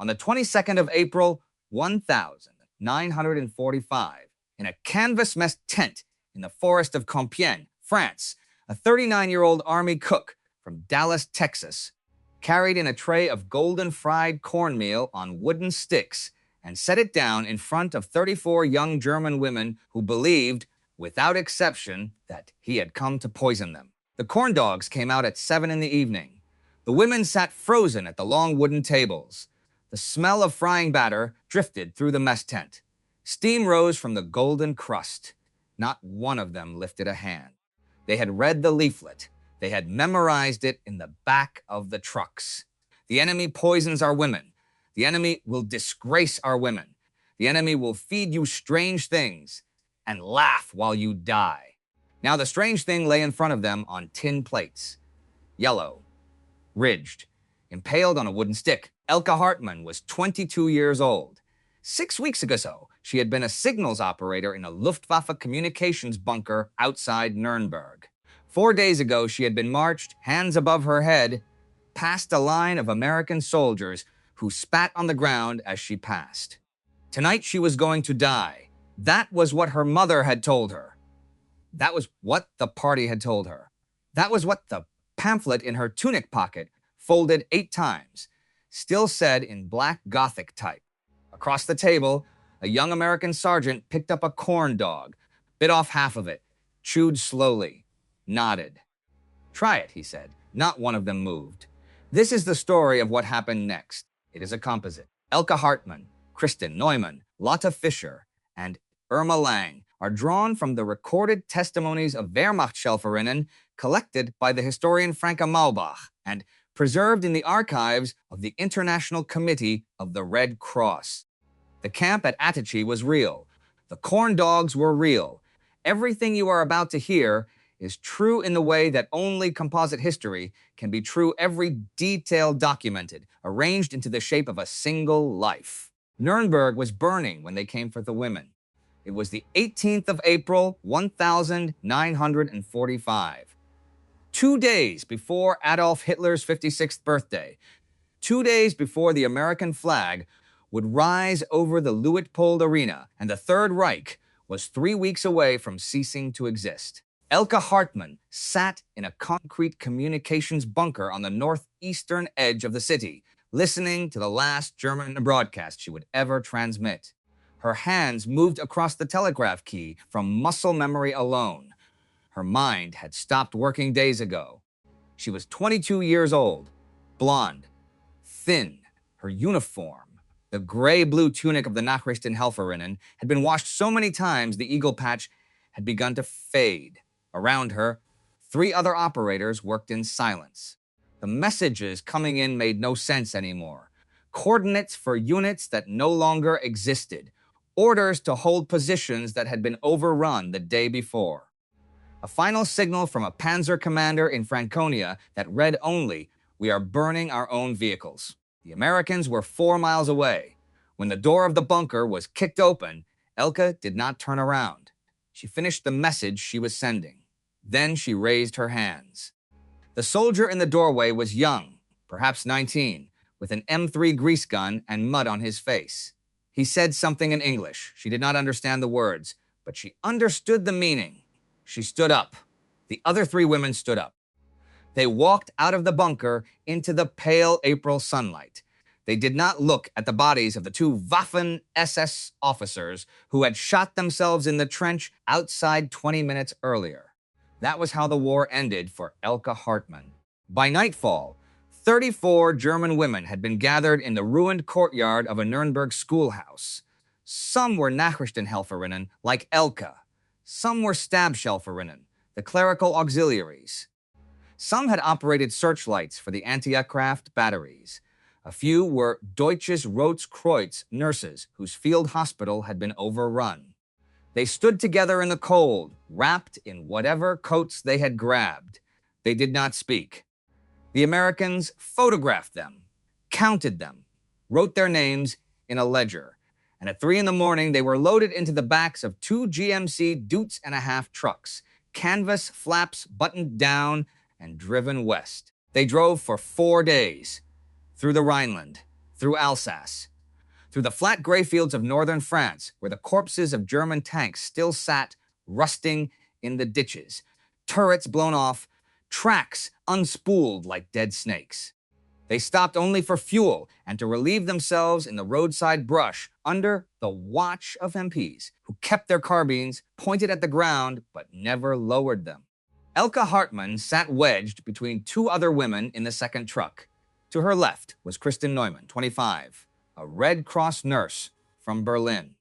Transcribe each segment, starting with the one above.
On the 22nd of April, 1945, in a canvas mess tent in the forest of Compiègne, France, a 39-year-old army cook from Dallas, Texas, carried in a tray of golden fried cornmeal on wooden sticks and set it down in front of 34 young German women who believed, without exception, that he had come to poison them. The corn dogs came out at 7 in the evening. The women sat frozen at the long wooden tables. The smell of frying batter drifted through the mess tent. Steam rose from the golden crust. Not one of them lifted a hand. They had read the leaflet. They had memorized it in the back of the trucks. The enemy poisons our women. The enemy will disgrace our women. The enemy will feed you strange things and laugh while you die. Now the strange thing lay in front of them on tin plates. Yellow, ridged, impaled on a wooden stick. Elke Hartmann was 22 years old. 6 weeks ago, she had been a signals operator in a Luftwaffe communications bunker outside Nuremberg. 4 days ago, she had been marched, hands above her head, past a line of American soldiers who spat on the ground as she passed. Tonight she was going to die. That was what her mother had told her. That was what the party had told her. That was what the pamphlet in her tunic pocket, folded 8 times, still said in black Gothic type. Across the table, a young American sergeant picked up a corn dog, bit off half of it, chewed slowly, nodded. "Try it," he said. Not one of them moved. This is the story of what happened next. It is a composite. Elke Hartmann, Kristen Neumann, Lotte Fischer, and Irma Lang are drawn from the recorded testimonies of Wehrmachtshelferinnen collected by the historian Franka Maubach and preserved in the archives of the International Committee of the Red Cross. The camp at Attici was real. The corn dogs were real. Everything you are about to hear is true in the way that only composite history can be true, every detail documented, arranged into the shape of a single life. Nuremberg was burning when they came for the women. It was the 18th of April, 1945. 2 days before Adolf Hitler's 56th birthday, 2 days before the American flag would rise over the Luitpold Arena, and the Third Reich was 3 weeks away from ceasing to exist. Elke Hartmann sat in a concrete communications bunker on the northeastern edge of the city, listening to the last German broadcast she would ever transmit. Her hands moved across the telegraph key from muscle memory alone. Her mind had stopped working days ago. She was 22 years old, blonde, thin. Her uniform, the gray-blue tunic of the Nachrichtenhelferinnen, had been washed so many times the eagle patch had begun to fade. Around her, 3 other operators worked in silence. The messages coming in made no sense anymore. Coordinates for units that no longer existed. Orders to hold positions that had been overrun the day before. A final signal from a panzer commander in Franconia that read only, "We are burning our own vehicles." The Americans were 4 miles away. When the door of the bunker was kicked open, Elke did not turn around. She finished the message she was sending. Then she raised her hands. The soldier in the doorway was young, perhaps 19, with an M3 grease gun and mud on his face. He said something in English. She did not understand the words, but she understood the meaning. She stood up. The other 3 women stood up. They walked out of the bunker into the pale April sunlight. They did not look at the bodies of the 2 Waffen-SS officers who had shot themselves in the trench outside 20 minutes earlier. That was how the war ended for Elke Hartmann. By nightfall, 34 German women had been gathered in the ruined courtyard of a Nuremberg schoolhouse. Some were Nachrichtenhelferinnen, like Elke. Some were Stabschhelferinnen, the clerical auxiliaries. Some had operated searchlights for the anti-aircraft batteries. A few were Deutsches Rotes Kreuz nurses whose field hospital had been overrun. They stood together in the cold, wrapped in whatever coats they had grabbed. They did not speak. The Americans photographed them, counted them, wrote their names in a ledger, and at 3 in the morning they were loaded into the backs of 2 GMC Dutes and a half trucks, canvas flaps buttoned down and driven west. They drove for 4 days, through the Rhineland, through Alsace, through the flat gray fields of northern France, where the corpses of German tanks still sat rusting in the ditches, turrets blown off, tracks unspooled like dead snakes. They stopped only for fuel and to relieve themselves in the roadside brush under the watch of MPs, who kept their carbines pointed at the ground but never lowered them. Elke Hartmann sat wedged between two other women in the second truck. To her left was Kristen Neumann, 25, a Red Cross nurse from Berlin.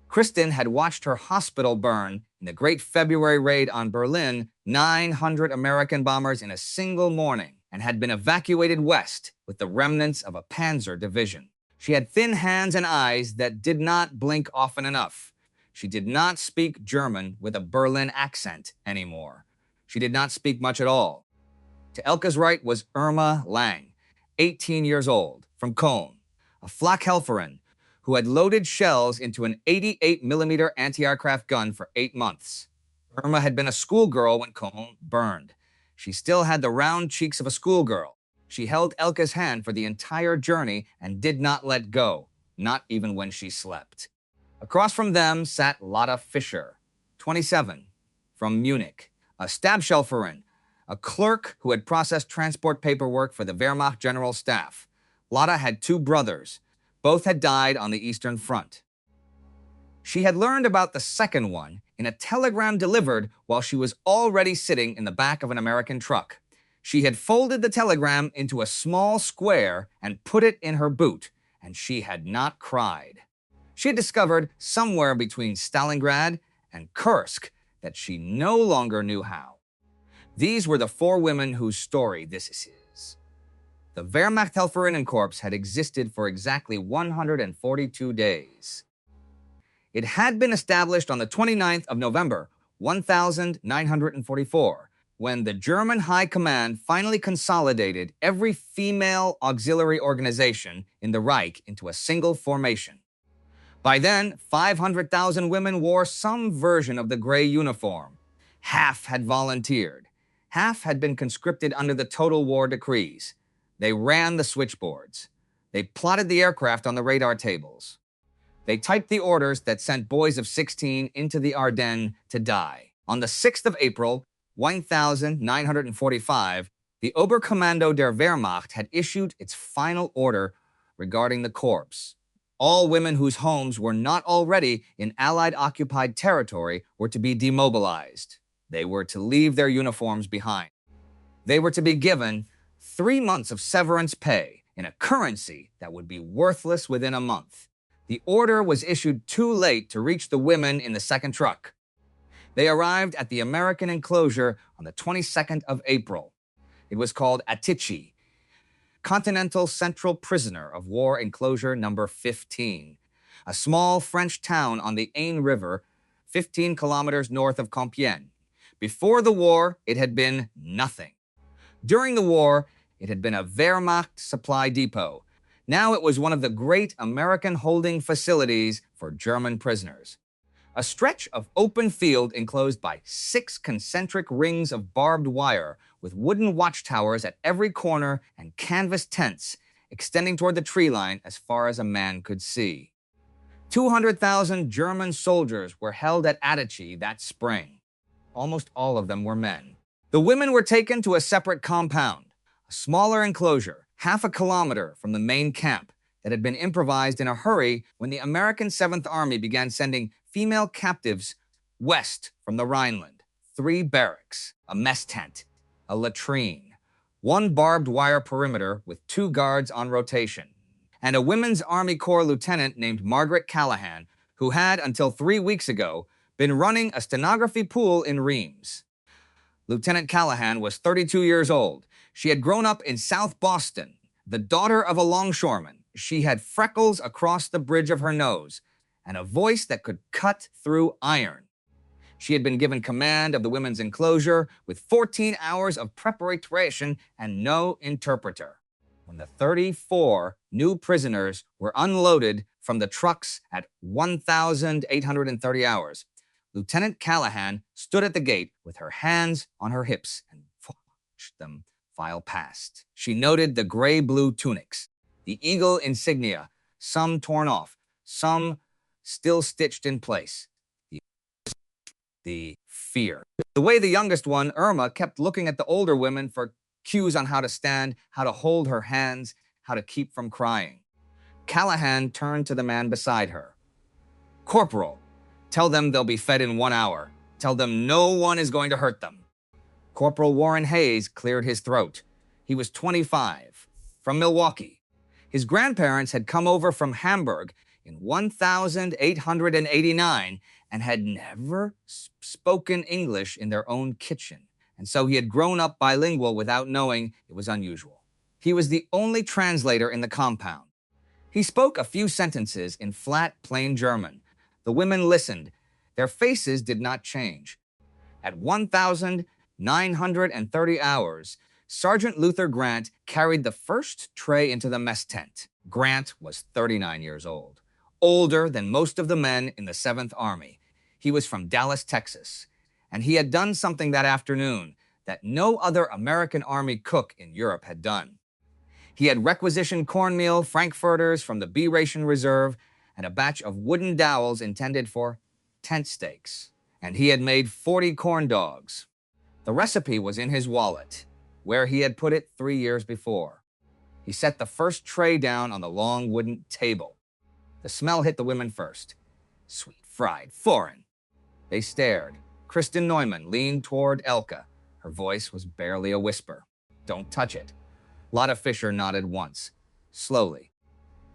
Kristen had watched her hospital burn in the Great February raid on Berlin, 900 American bombers in a single morning, and had been evacuated west with the remnants of a panzer division. She had thin hands and eyes that did not blink often enough. She did not speak German with a Berlin accent anymore. She did not speak much at all. To Elke's right was Irma Lang, 18 years old, from Cologne, a Flakhelferin who had loaded shells into an 88mm anti-aircraft gun for 8 months. Irma had been a schoolgirl when Cologne burned. She still had the round cheeks of a schoolgirl. She held Elke's hand for the entire journey and did not let go, not even when she slept. Across from them sat Lotta Fischer, 27, from Munich, a Stabshelferin, a clerk who had processed transport paperwork for the Wehrmacht General Staff. Lotta had 2 brothers. Both had died on the Eastern Front. She had learned about the second one in a telegram delivered while she was already sitting in the back of an American truck. She had folded the telegram into a small square and put it in her boot, and she had not cried. She had discovered somewhere between Stalingrad and Kursk that she no longer knew how. These were the 4 women whose story this is. The Wehrmachthelferinnenkorps had existed for exactly 142 days. It had been established on the 29th of November, 1944, when the German High Command finally consolidated every female auxiliary organization in the Reich into a single formation. By then, 500,000 women wore some version of the gray uniform. Half had volunteered. Half had been conscripted under the Total War decrees. They ran the switchboards. They plotted the aircraft on the radar tables. They typed the orders that sent boys of 16 into the Ardennes to die. On the 6th of April, 1945, the Oberkommando der Wehrmacht had issued its final order regarding the corps. All women whose homes were not already in Allied-occupied territory were to be demobilized. They were to leave their uniforms behind. They were to be given 3 months of severance pay in a currency that would be worthless within a month. The order was issued too late to reach the women in the second truck. They arrived at the American enclosure on the 22nd of April. It was called Atici, Continental Central Prisoner of War Enclosure Number 15, a small French town on the Aisne River, 15 kilometers north of Compiègne. Before the war, it had been nothing. During the war, it had been a Wehrmacht supply depot. Now it was one of the great American holding facilities for German prisoners. A stretch of open field enclosed by 6 concentric rings of barbed wire with wooden watchtowers at every corner and canvas tents extending toward the tree line as far as a man could see. 200,000 German soldiers were held at Atici that spring. Almost all of them were men. The women were taken to a separate compound, a smaller enclosure, half a kilometer from the main camp, that had been improvised in a hurry when the American 7th Army began sending female captives west from the Rhineland. 3 barracks, a mess tent, a latrine, 1 barbed wire perimeter with 2 guards on rotation, and a Women's Army Corps lieutenant named Margaret Callahan, who had, until 3 weeks ago, been running a stenography pool in Reims. Lieutenant Callahan was 32 years old. She had grown up in South Boston, the daughter of a longshoreman. She had freckles across the bridge of her nose and a voice that could cut through iron. She had been given command of the women's enclosure with 14 hours of preparation and no interpreter. When the 34 new prisoners were unloaded from the trucks at 1,830 hours, Lieutenant Callahan stood at the gate with her hands on her hips and watched them file past. She noted the gray-blue tunics, The eagle insignia, some torn off, some still stitched in place. The fear. The way the youngest one, Irma, kept looking at the older women for cues on how to stand, how to hold her hands, how to keep from crying. Callahan turned to the man beside her. Corporal, tell them they'll be fed in 1 hour. Tell them no one is going to hurt them. Corporal Warren Hayes cleared his throat. He was 25, from Milwaukee. His grandparents had come over from Hamburg in 1889 and had never spoken English in their own kitchen, and so he had grown up bilingual without knowing it was unusual. He was the only translator in the compound. He spoke a few sentences in flat, plain German. The women listened. Their faces did not change. At 1,930 hours, Sergeant Luther Grant carried the first tray into the mess tent. Grant was 39 years old, older than most of the men in the 7th Army. He was from Dallas, Texas, and he had done something that afternoon that no other American Army cook in Europe had done. He had requisitioned cornmeal, frankfurters from the B-ration reserve, and a batch of wooden dowels intended for tent stakes. And he had made 40 corn dogs. The recipe was in his wallet, where he had put it 3 years before. He set the first tray down on the long wooden table. The smell hit the women first. Sweet, fried, foreign. They stared. Kristen Neumann leaned toward Elke. Her voice was barely a whisper. Don't touch it. Lotta Fisher nodded once, slowly.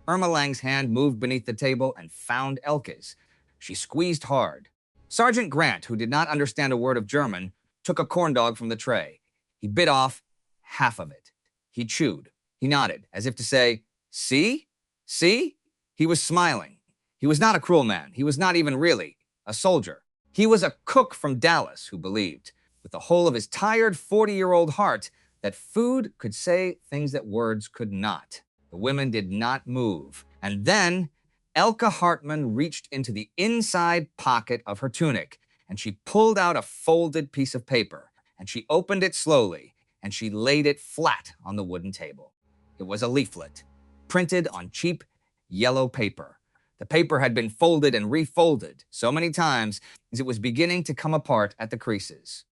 Irma Lang's hand moved beneath the table and found Elke's. She squeezed hard. Sergeant Grant, who did not understand a word of German, took a corn dog from the tray. He bit off half of it. He chewed. He nodded, as if to say, "See? See?" He was smiling. He was not a cruel man. He was not even really a soldier. He was a cook from Dallas who believed, with the whole of his tired 40-year-old heart, that food could say things that words could not. The women did not move. And then Elke Hartmann reached into the inside pocket of her tunic, and she pulled out a folded piece of paper, and she opened it slowly, and she laid it flat on the wooden table. It was a leaflet, printed on cheap yellow paper. The paper had been folded and refolded so many times as it was beginning to come apart at the creases.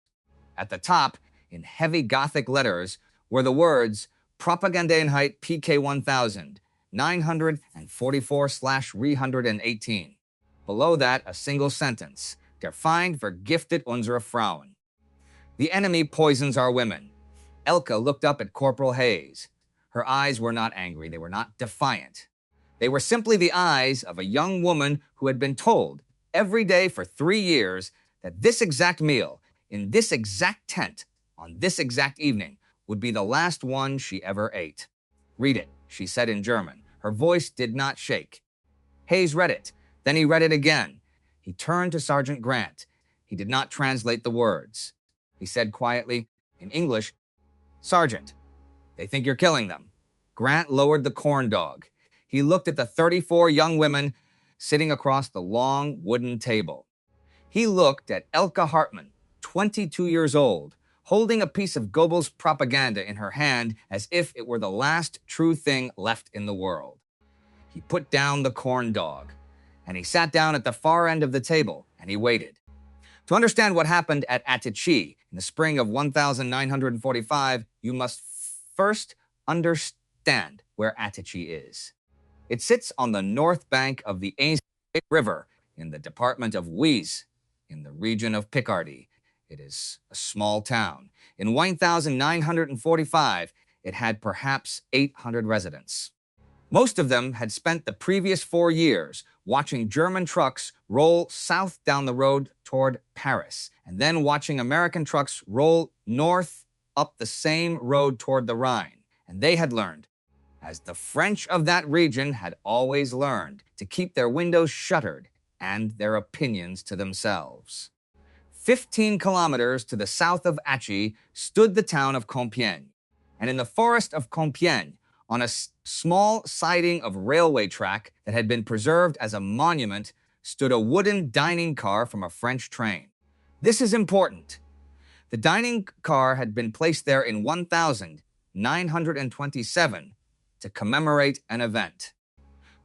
At the top, in heavy Gothic letters, were the words Propagandenheit PK 1000, 944/318. Below that, a single sentence, Der Feind vergiftet unsere Frauen. The enemy poisons our women. Elke looked up at Corporal Hayes. Her eyes were not angry. They were not defiant. They were simply the eyes of a young woman who had been told every day for 3 years that this exact meal, in this exact tent, on this exact evening, would be the last one she ever ate. Read it, she said in German. Her voice did not shake. Hayes read it. Then he read it again. He turned to Sergeant Grant. He did not translate the words. He said quietly, in English, Sergeant, they think you're killing them. Grant lowered the corn dog. He looked at the 34 young women sitting across the long wooden table. He looked at Elke Hartmann, 22 years old, holding a piece of Goebbels propaganda in her hand as if it were the last true thing left in the world. He put down the corn dog, and he sat down at the far end of the table, and he waited. To understand what happened at Attichee in the spring of 1945, you must first understand where Attichee is. It sits on the north bank of the Aisne River in the department of Oise, in the region of Picardy. It is a small town. In 1945, it had perhaps 800 residents. Most of them had spent the previous 4 years watching German trucks roll south down the road toward Paris, and then watching American trucks roll north up the same road toward the Rhine. And they had learned, as the French of that region had always learned, to keep their windows shuttered and their opinions to themselves. 15 kilometers to the south of Attichee stood the town of Compiègne, and in the forest of Compiègne, on a small siding of railway track that had been preserved as a monument, stood a wooden dining car from a French train. This is important. The dining car had been placed there in 1927 to commemorate an event.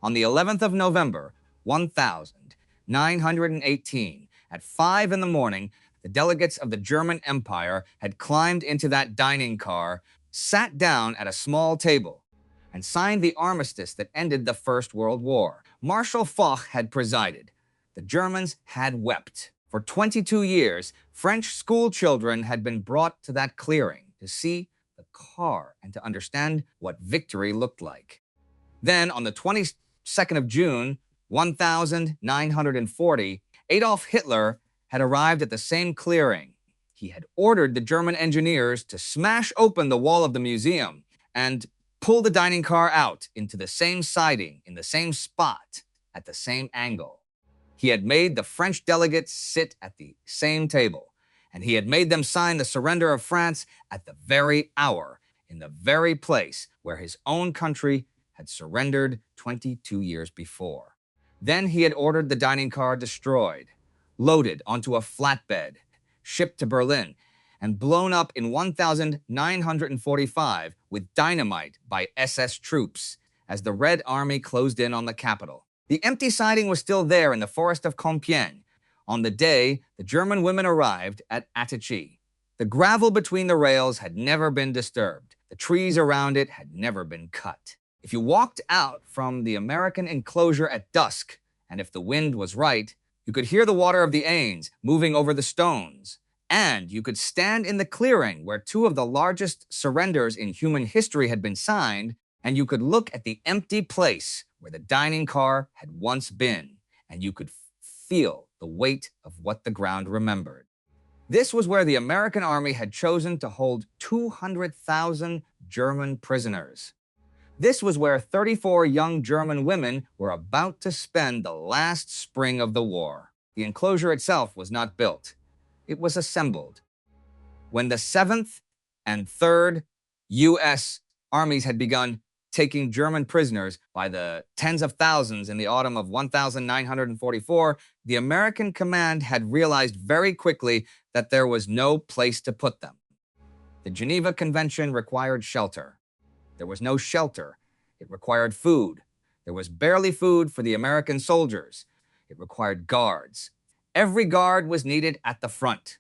On the 11th of November, 1918, at 5 in the morning, the delegates of the German Empire had climbed into that dining car, sat down at a small table, and signed the armistice that ended the First World War. Marshal Foch had presided. The Germans had wept. For 22 years, French school children had been brought to that clearing to see the car and to understand what victory looked like. Then, on the 22nd of June, 1940, Adolf Hitler had arrived at the same clearing. He had ordered the German engineers to smash open the wall of the museum and pull the dining car out into the same siding, in the same spot, at the same angle. He had made the French delegates sit at the same table, and he had made them sign the surrender of France at the very hour, in the very place where his own country had surrendered 22 years before. Then he had ordered the dining car destroyed, loaded onto a flatbed, shipped to Berlin, and blown up in 1945 with dynamite by SS troops as the Red Army closed in on the capital. The empty siding was still there in the forest of Compiègne on the day the German women arrived at Attichy. The gravel between the rails had never been disturbed. The trees around it had never been cut. If you walked out from the American enclosure at dusk, and if the wind was right, you could hear the water of the Aisne moving over the stones. And you could stand in the clearing where two of the largest surrenders in human history had been signed, and you could look at the empty place where the dining car had once been, and you could feel the weight of what the ground remembered. This was where the American army had chosen to hold 200,000 German prisoners. This was where 34 young German women were about to spend the last spring of the war. The enclosure itself was not built. It was assembled. When the 7th and 3rd U.S. armies had begun taking German prisoners by the tens of thousands in the autumn of 1944, the American command had realized very quickly that there was no place to put them. The Geneva Convention required shelter. There was no shelter. It required food. There was barely food for the American soldiers. It required guards. Every guard was needed at the front.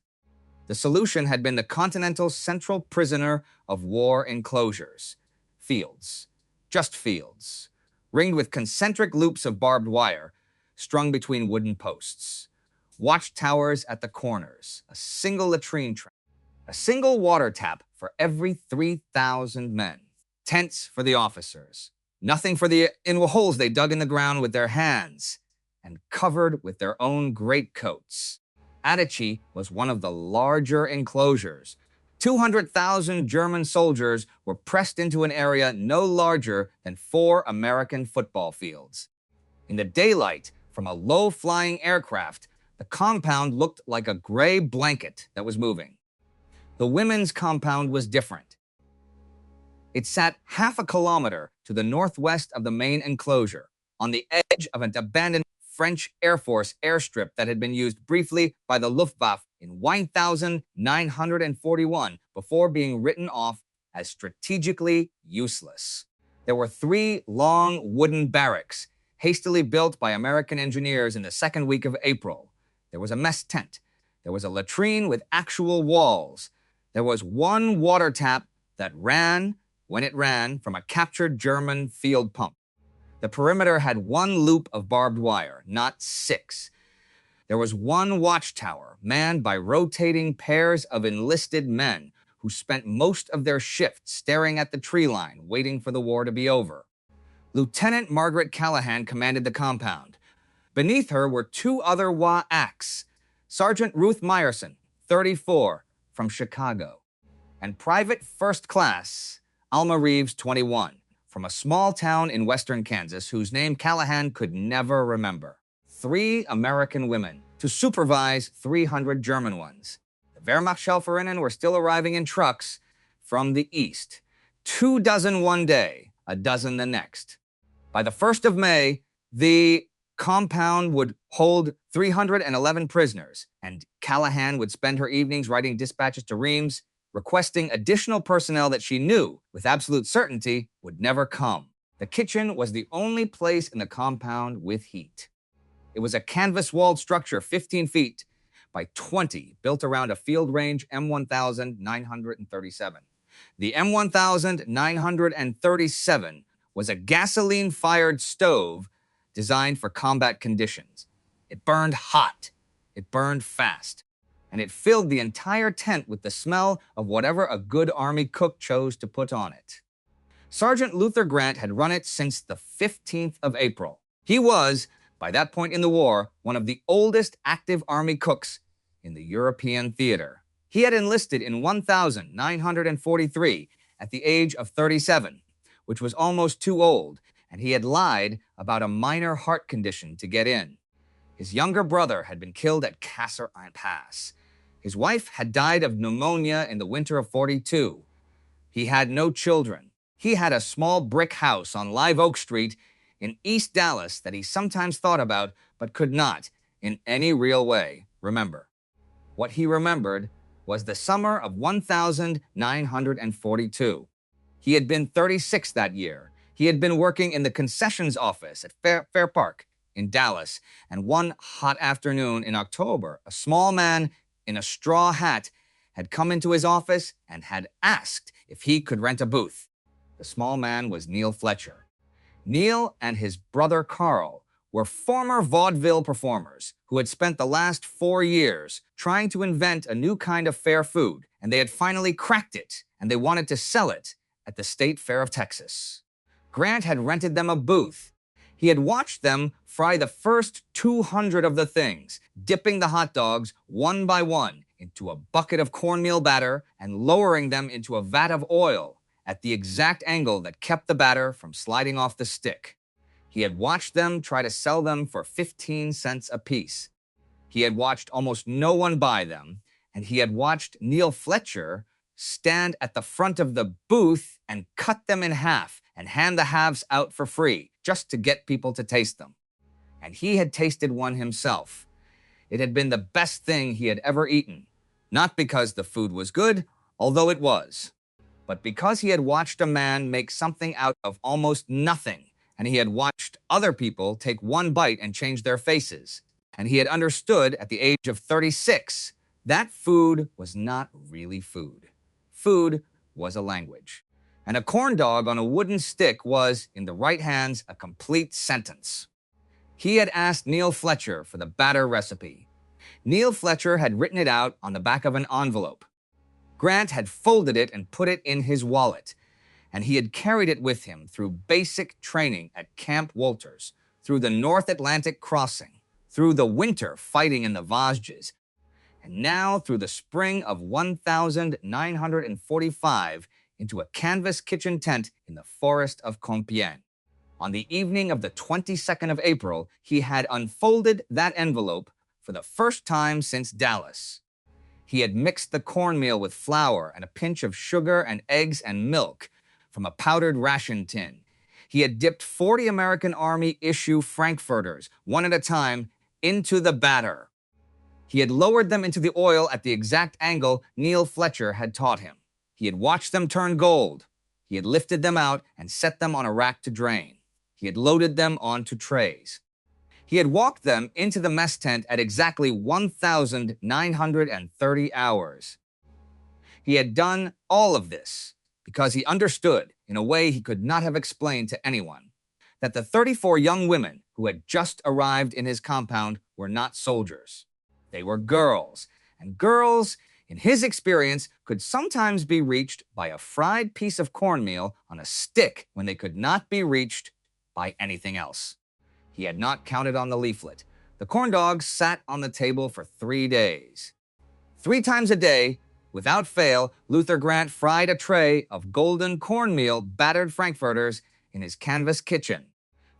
The solution had been the Continental Central Prisoner of War enclosures. Fields. Just fields. Ringed with concentric loops of barbed wire, strung between wooden posts. Watchtowers at the corners. A single latrine trap. A single water tap for every 3,000 men. Tents for the officers. Nothing for the holes they dug in the ground with their hands, and covered with their own greatcoats. Attichy was one of the larger enclosures. 200,000 German soldiers were pressed into an area no larger than 4 American football fields. In the daylight, from a low-flying aircraft, the compound looked like a gray blanket that was moving. The women's compound was different. It sat half a kilometer to the northwest of the main enclosure, on the edge of an abandoned French Air Force airstrip that had been used briefly by the Luftwaffe in 1941 before being written off as strategically useless. There were 3 long wooden barracks, hastily built by American engineers in the second week of April. There was a mess tent. There was a latrine with actual walls. There was 1 water tap that ran, when it ran, from a captured German field pump. The perimeter had 1 loop of barbed wire, not 6. There was 1 watchtower, manned by rotating pairs of enlisted men who spent most of their shift staring at the tree line, waiting for the war to be over. Lieutenant Margaret Callahan commanded the compound. Beneath her were 2 other WAACs, Sergeant Ruth Meyerson, 34, from Chicago, and Private First Class Alma Reeves, 21, from a small town in western Kansas whose name Callahan could never remember. 3 American women to supervise 300 German ones. The Wehrmachtshelferinnen were still arriving in trucks from the east. 2 dozen one day, a dozen the next. By the 1st of May, the compound would hold 311 prisoners, and Callahan would spend her evenings writing dispatches to Reims, requesting additional personnel that she knew, with absolute certainty, would never come. The kitchen was the only place in the compound with heat. It was a canvas-walled structure 15 feet by 20, built around a field range M1937. The M1937 was a gasoline-fired stove designed for combat conditions. It burned hot, it burned fast, and it filled the entire tent with the smell of whatever a good Army cook chose to put on it. Sergeant Luther Grant had run it since the 15th of April. He was, by that point in the war, one of the oldest active Army cooks in the European theater. He had enlisted in 1943 at the age of 37, which was almost too old, and he had lied about a minor heart condition to get in. His younger brother had been killed at Kasser Pass. His wife had died of pneumonia in the winter of 42. He had no children. He had a small brick house on Live Oak Street in East Dallas that he sometimes thought about but could not, in any real way, remember. What he remembered was the summer of 1942. He had been 36 that year. He had been working in the concessions office at Fair Park in Dallas, and one hot afternoon in October, a small man in a straw hat had come into his office and had asked if he could rent a booth. The small man was Neil Fletcher. Neil and his brother Carl were former vaudeville performers who had spent the last 4 years trying to invent a new kind of fair food, and they had finally cracked it, and they wanted to sell it at the State Fair of Texas. Grant had rented them a booth. He had watched them fry the first 200 of the things, dipping the hot dogs one by one into a bucket of cornmeal batter and lowering them into a vat of oil at the exact angle that kept the batter from sliding off the stick. He had watched them try to sell them for 15 cents apiece. He had watched almost no one buy them, and he had watched Neil Fletcher stand at the front of the booth and cut them in half and hand the halves out for free, just to get people to taste them. And he had tasted one himself. It had been the best thing he had ever eaten, not because the food was good, although it was, but because he had watched a man make something out of almost nothing, and he had watched other people take one bite and change their faces, and he had understood at the age of 36 that food was not really food. Food was a language. And a corn dog on a wooden stick was, in the right hands, a complete sentence. He had asked Neil Fletcher for the batter recipe. Neil Fletcher had written it out on the back of an envelope. Grant had folded it and put it in his wallet, and he had carried it with him through basic training at Camp Walters, through the North Atlantic crossing, through the winter fighting in the Vosges, and now through the spring of 1945 into a canvas kitchen tent in the forest of Compiègne. On the evening of the 22nd of April, he had unfolded that envelope for the first time since Dallas. He had mixed the cornmeal with flour and a pinch of sugar and eggs and milk from a powdered ration tin. He had dipped 40 American Army issue Frankfurters, one at a time, into the batter. He had lowered them into the oil at the exact angle Neil Fletcher had taught him. He had watched them turn gold. He had lifted them out and set them on a rack to drain. He had loaded them onto trays. He had walked them into the mess tent at exactly 1,930 hours. He had done all of this because he understood, in a way he could not have explained to anyone, that the 34 young women who had just arrived in his compound were not soldiers. They were girls, and girls, in his experience, could sometimes be reached by a fried piece of cornmeal on a stick when they could not be reached by anything else. He had not counted on the leaflet. The corn dogs sat on the table for 3 days. 3 times a day, without fail, Luther Grant fried a tray of golden cornmeal battered Frankfurters in his canvas kitchen.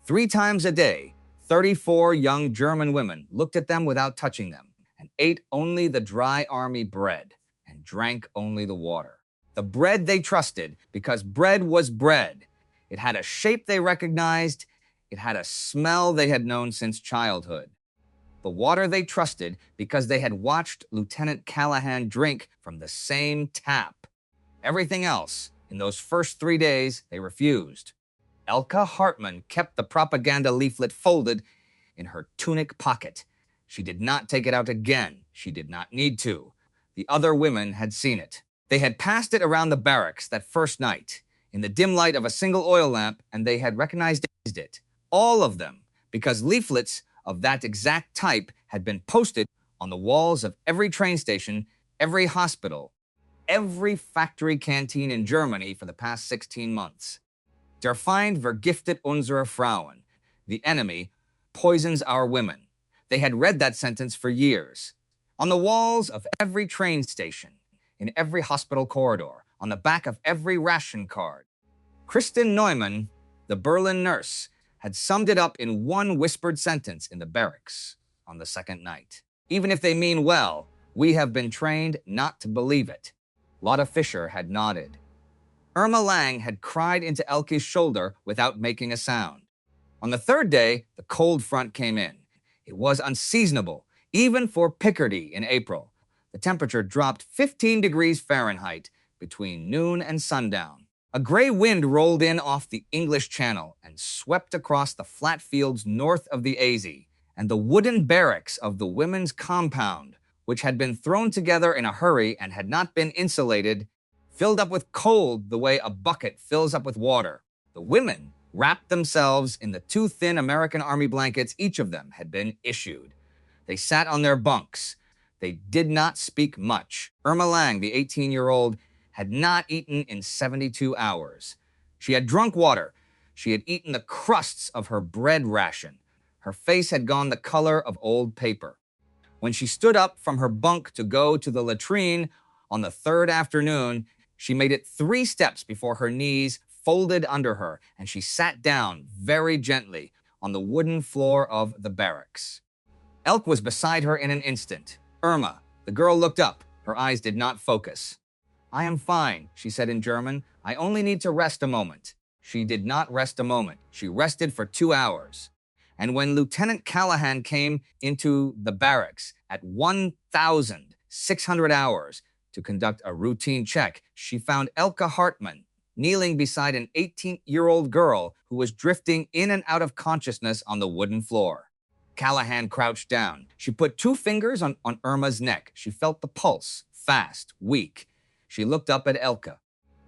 3 times a day, 34 young German women looked at them without touching them and ate only the dry army bread and drank only the water. The bread they trusted because bread was bread. It had a shape they recognized. It had a smell they had known since childhood. The water they trusted because they had watched Lieutenant Callahan drink from the same tap. Everything else, in those first 3 days, they refused. Elke Hartmann kept the propaganda leaflet folded in her tunic pocket. She did not take it out again. She did not need to. The other women had seen it. They had passed it around the barracks that first night, in the dim light of a single oil lamp, and they had recognized it. All of them, because leaflets of that exact type had been posted on the walls of every train station, every hospital, every factory canteen in Germany for the past 16 months. Der Feind vergiftet unsere Frauen. The enemy poisons our women. They had read that sentence for years. On the walls of every train station, in every hospital corridor, on the back of every ration card. Kristin Neumann, the Berlin nurse, had summed it up in one whispered sentence in the barracks on the second night. Even if they mean well, we have been trained not to believe it. Lotta Fischer had nodded. Irma Lang had cried into Elke's shoulder without making a sound. On the third day, the cold front came in. It was unseasonable, even for Picardy in April. The temperature dropped 15 degrees Fahrenheit between noon and sundown. A gray wind rolled in off the English Channel and swept across the flat fields north of the Aisne, and the wooden barracks of the women's compound, which had been thrown together in a hurry and had not been insulated, filled up with cold the way a bucket fills up with water. The women wrapped themselves in the two thin American Army blankets each of them had been issued. They sat on their bunks. They did not speak much. Irma Lang, the 18-year-old, had not eaten in 72 hours. She had drunk water. She had eaten the crusts of her bread ration. Her face had gone the color of old paper. When she stood up from her bunk to go to the latrine on the third afternoon, she made it 3 steps before her knees folded under her, and she sat down very gently on the wooden floor of the barracks. Elke was beside her in an instant. Irma, the girl looked up. Her eyes did not focus. I am fine, she said in German. I only need to rest a moment. She did not rest a moment. She rested for 2 hours. And when Lieutenant Callahan came into the barracks at 1,600 hours to conduct a routine check, she found Elke Hartmann kneeling beside an 18-year-old girl who was drifting in and out of consciousness on the wooden floor. Callahan crouched down. She put 2 fingers on Irma's neck. She felt the pulse, fast, weak. She looked up at Elke.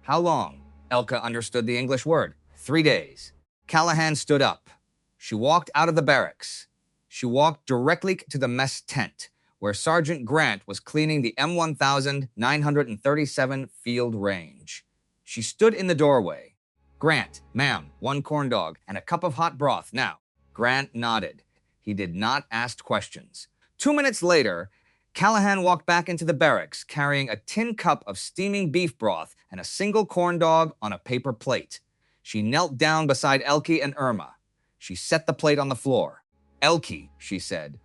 How long? Elke understood the English word. 3 days. Callahan stood up. She walked out of the barracks. She walked directly to the mess tent, where Sergeant Grant was cleaning the M1937 field range. She stood in the doorway. Grant, ma'am, 1 corn dog and a cup of hot broth now. Grant nodded. He did not ask questions. 2 minutes later, Callahan walked back into the barracks, carrying a tin cup of steaming beef broth and a single corn dog on a paper plate. She knelt down beside Elke and Irma. She set the plate on the floor. Elke, she said.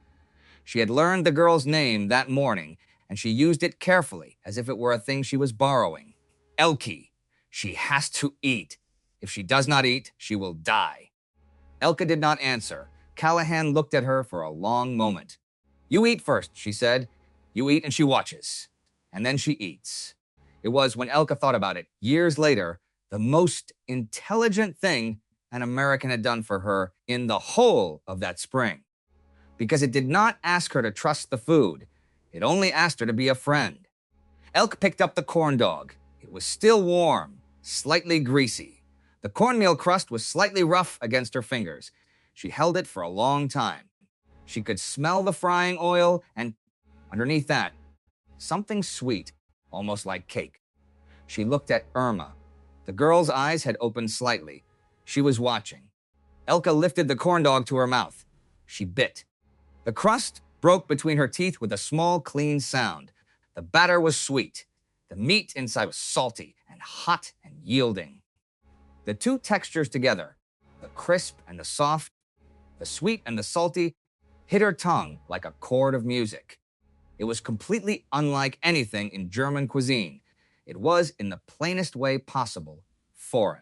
She had learned the girl's name that morning, and she used it carefully, as if it were a thing she was borrowing. Elke, she has to eat. If she does not eat, she will die. Elke did not answer. Callahan looked at her for a long moment. You eat first, she said. You eat and she watches. And then she eats. It was, when Elke thought about it, years later, the most intelligent thing an American had done for her in the whole of that spring. Because it did not ask her to trust the food. It only asked her to be a friend. Elke picked up the corn dog. It was still warm, slightly greasy. The cornmeal crust was slightly rough against her fingers. She held it for a long time. She could smell the frying oil, and underneath that, something sweet, almost like cake. She looked at Irma. The girl's eyes had opened slightly. She was watching. Elke lifted the corn dog to her mouth. She bit. The crust broke between her teeth with a small, clean sound. The batter was sweet. The meat inside was salty and hot and yielding. The two textures together, the crisp and the soft, the sweet and the salty, hit her tongue like a chord of music. It was completely unlike anything in German cuisine. It was, in the plainest way possible, foreign,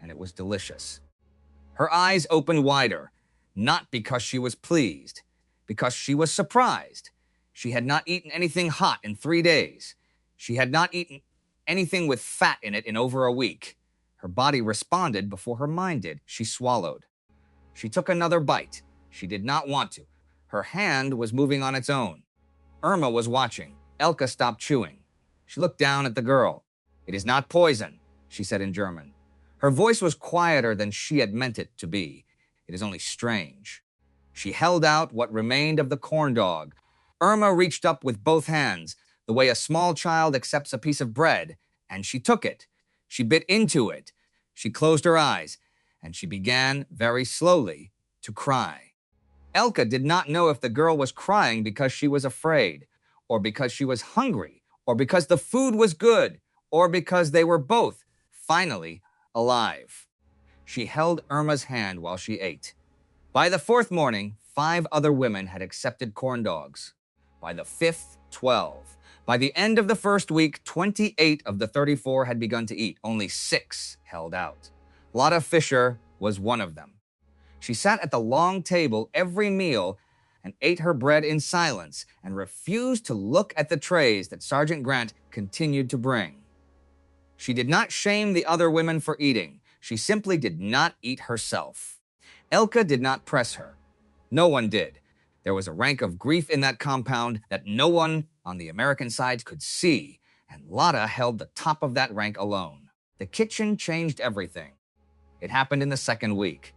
and it was delicious. Her eyes opened wider, not because she was pleased, because she was surprised. She had not eaten anything hot in 3 days. She had not eaten anything with fat in it in over a week. Her body responded before her mind did. She swallowed. She took another bite. She did not want to. Her hand was moving on its own. Irma was watching. Elke stopped chewing. She looked down at the girl. "It is not poison," she said in German. Her voice was quieter than she had meant it to be. "It is only strange." She held out what remained of the corn dog. Irma reached up with both hands, the way a small child accepts a piece of bread, and she took it. She bit into it. She closed her eyes, and she began, very slowly, to cry. Elke did not know if the girl was crying because she was afraid, or because she was hungry, or because the food was good, or because they were both, finally, alive. She held Irma's hand while she ate. By the fourth morning, 5 other women had accepted corn dogs. By the fifth, 12. By the end of the first week, 28 of the 34 had begun to eat. Only 6 held out. Lotta Fischer was one of them. She sat at the long table every meal and ate her bread in silence and refused to look at the trays that Sergeant Grant continued to bring. She did not shame the other women for eating. She simply did not eat herself. Elke did not press her. No one did. There was a rank of grief in that compound that no one on the American side could see, and Lotta held the top of that rank alone. The kitchen changed everything. It happened in the second week.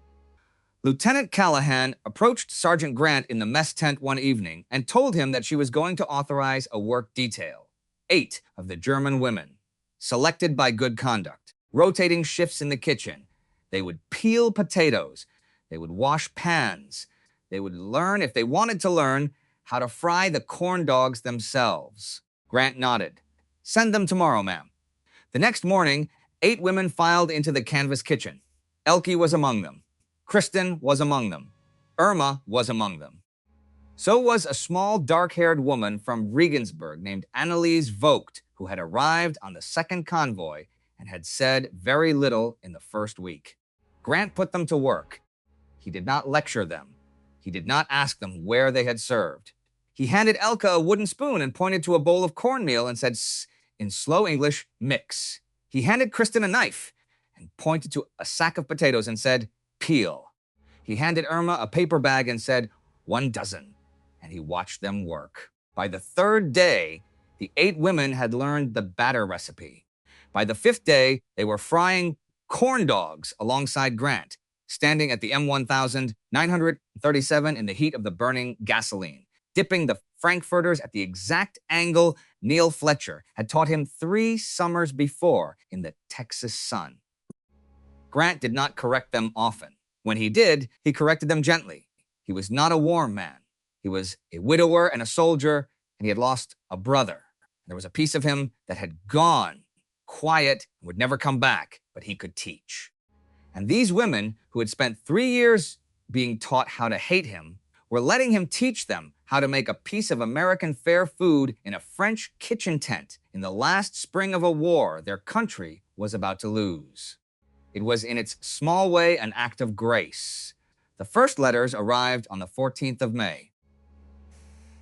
Lieutenant Callahan approached Sergeant Grant in the mess tent one evening and told him that she was going to authorize a work detail. 8 of the German women, selected by good conduct, rotating shifts in the kitchen. They would peel potatoes. They would wash pans. They would learn, if they wanted to learn, how to fry the corn dogs themselves. Grant nodded. "Send them tomorrow, ma'am." The next morning, 8 women filed into the canvas kitchen. Elke was among them. Kristen was among them. Irma was among them. So was a small, dark-haired woman from Regensburg named Anneliese Vogt, who had arrived on the second convoy and had said very little in the first week. Grant put them to work. He did not lecture them. He did not ask them where they had served. He handed Elke a wooden spoon and pointed to a bowl of cornmeal and said, in slow English, "Mix." He handed Kristen a knife and pointed to a sack of potatoes and said, "Peel." He handed Irma a paper bag and said, "1 dozen," and he watched them work. By the third day, the 8 women had learned the batter recipe. By the 5th day, they were frying corn dogs alongside Grant, standing at the M1937 in the heat of the burning gasoline, dipping the frankfurters at the exact angle Neil Fletcher had taught him 3 summers before in the Texas sun. Grant did not correct them often. When he did, he corrected them gently. He was not a warm man. He was a widower and a soldier, and he had lost a brother. There was a piece of him that had gone, quiet, and would never come back, but he could teach. And these women, who had spent 3 years being taught how to hate him, were letting him teach them how to make a piece of American fair food in a French kitchen tent in the last spring of a war their country was about to lose. It was in its small way an act of grace. The first letters arrived on the 14th of May.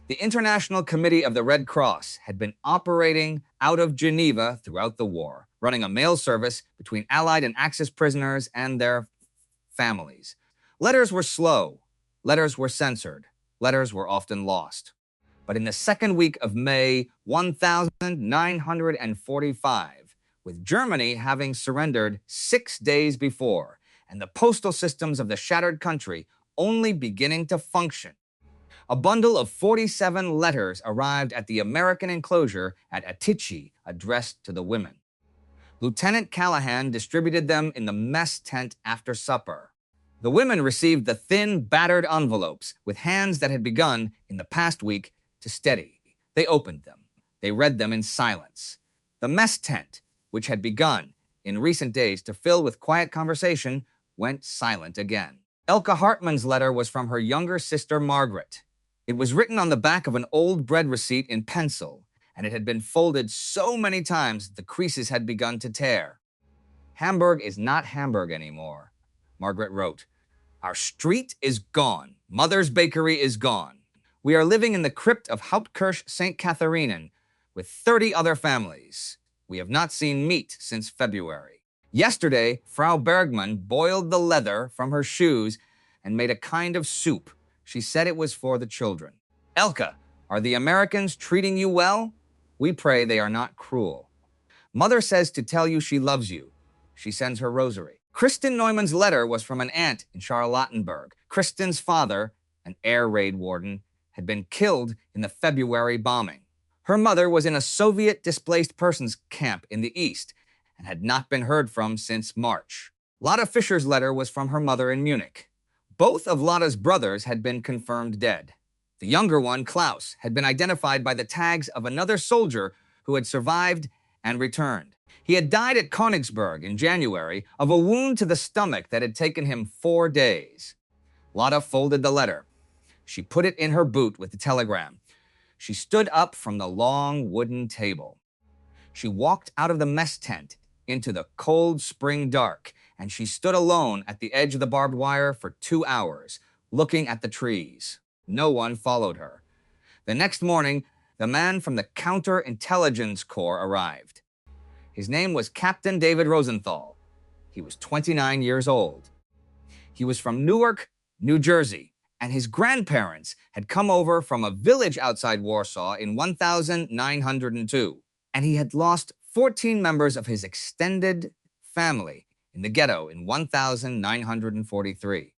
The International Committee of the Red Cross had been operating out of Geneva throughout the war, running a mail service between Allied and Axis prisoners and their families. Letters were slow. Letters were censored. Letters were often lost. But in the second week of May, 1945, with Germany having surrendered 6 days before, and the postal systems of the shattered country only beginning to function, a bundle of 47 letters arrived at the American enclosure at Atici, addressed to the women. Lieutenant Callahan distributed them in the mess tent after supper. The women received the thin, battered envelopes with hands that had begun, in the past week, to steady. They opened them. They read them in silence. The mess tent, which had begun, in recent days, to fill with quiet conversation, went silent again. Elke Hartmann's letter was from her younger sister, Margaret. It was written on the back of an old bread receipt in pencil, and it had been folded so many times that the creases had begun to tear. "Hamburg is not Hamburg anymore," Margaret wrote. "Our street is gone. Mother's bakery is gone. We are living in the crypt of Hauptkirche St. Catharinen with 30 other families. We have not seen meat since February. Yesterday, Frau Bergmann boiled the leather from her shoes and made a kind of soup. She said it was for the children. Elka, are the Americans treating you well? We pray they are not cruel. Mother says to tell you she loves you. She sends her rosary. Kristen Neumann's letter was from an aunt in Charlottenburg. Kristen's father, an air raid warden, had been killed in the February bombing. Her mother was in a Soviet displaced persons camp in the east and had not been heard from since March. Lotta Fischer's letter was from her mother in Munich. Both of Lotta's brothers had been confirmed dead. The younger one, Klaus, had been identified by the tags of another soldier who had survived and returned. He had died at Königsberg in January of a wound to the stomach that had taken him 4 days. Lotta folded the letter. She put it in her boot with the telegram. She stood up from the long wooden table. She walked out of the mess tent into the cold spring dark, and she stood alone at the edge of the barbed wire for 2 hours, looking at the trees. No one followed her. The next morning, the man from the Counterintelligence Corps arrived. His name was Captain David Rosenthal. He was 29 years old. He was from Newark, New Jersey, and his grandparents had come over from a village outside Warsaw in 1902, and he had lost 14 members of his extended family in the ghetto in 1943.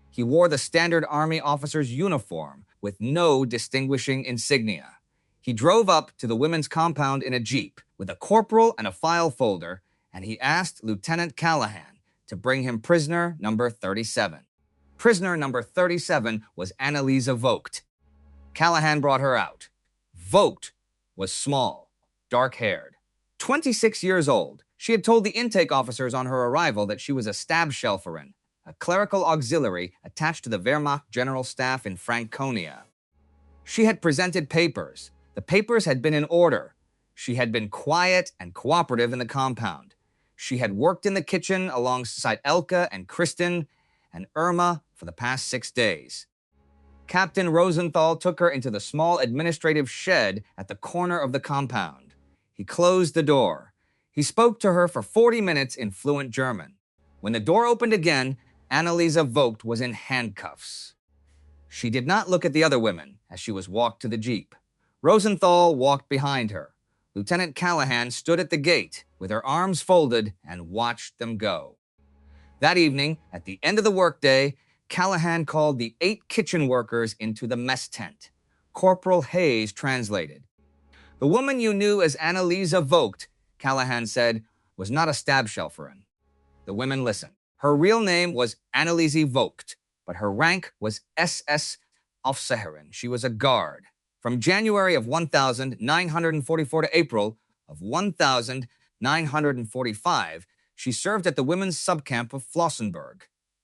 He wore the standard army officer's uniform with no distinguishing insignia. He drove up to the women's compound in a jeep with a corporal and a file folder, and he asked Lieutenant Callahan to bring him prisoner number 37. Prisoner number 37 was Annalisa Vogt. Callahan brought her out. Vogt was small, dark-haired, 26 years old. She had told the intake officers on her arrival that she was a Stabshelferin, a clerical auxiliary attached to the Wehrmacht General Staff in Franconia. She had presented papers. The papers had been in order. She had been quiet and cooperative in the compound. She had worked in the kitchen alongside Elke and Kristen and Irma for the past 6 days. Captain Rosenthal took her into the small administrative shed at the corner of the compound. He closed the door. He spoke to her for 40 minutes in fluent German. When the door opened again, Annalisa Vogt was in handcuffs. She did not look at the other women as she was walked to the jeep. Rosenthal walked behind her. Lieutenant Callahan stood at the gate with her arms folded and watched them go. That evening, at the end of the workday, Callahan called the 8 kitchen workers into the mess tent. Corporal Hayes translated. The woman you knew as Annalisa Vogt, Callahan said, was not a Stabshelferin. The women listened. Her real name was Anneliese Vogt, but her rank was SS Aufseherin. She was a guard. From January of 1944 to April of 1945, she served at the women's subcamp of Flossenburg,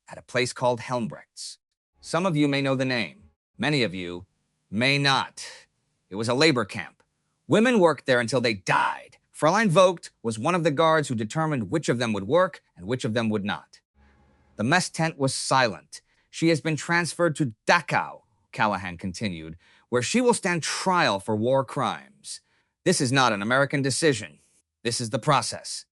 at a place called Helmbrechts. Some of you may know the name. Many of you may not. It was a labor camp. Women worked there until they died. Fräulein Vogt was one of the guards who determined which of them would work and which of them would not. The mess tent was silent. She has been transferred to Dachau, Callahan continued, where she will stand trial for war crimes. This is not an American decision. This is the process.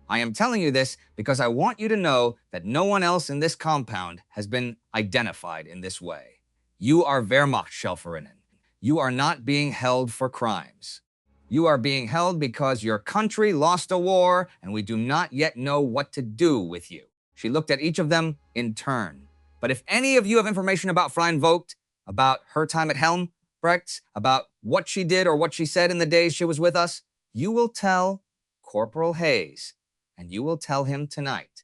I am telling you this because I want you to know that no one else in this compound has been identified in this way. You are Wehrmachtschelferinnen. You are not being held for crimes. You are being held because your country lost a war and we do not yet know what to do with you. She looked at each of them in turn. But if any of you have information about Fräulein Vogt, about her time at Helmbrechts, about what she did or what she said in the days she was with us, you will tell Corporal Hayes, and you will tell him tonight.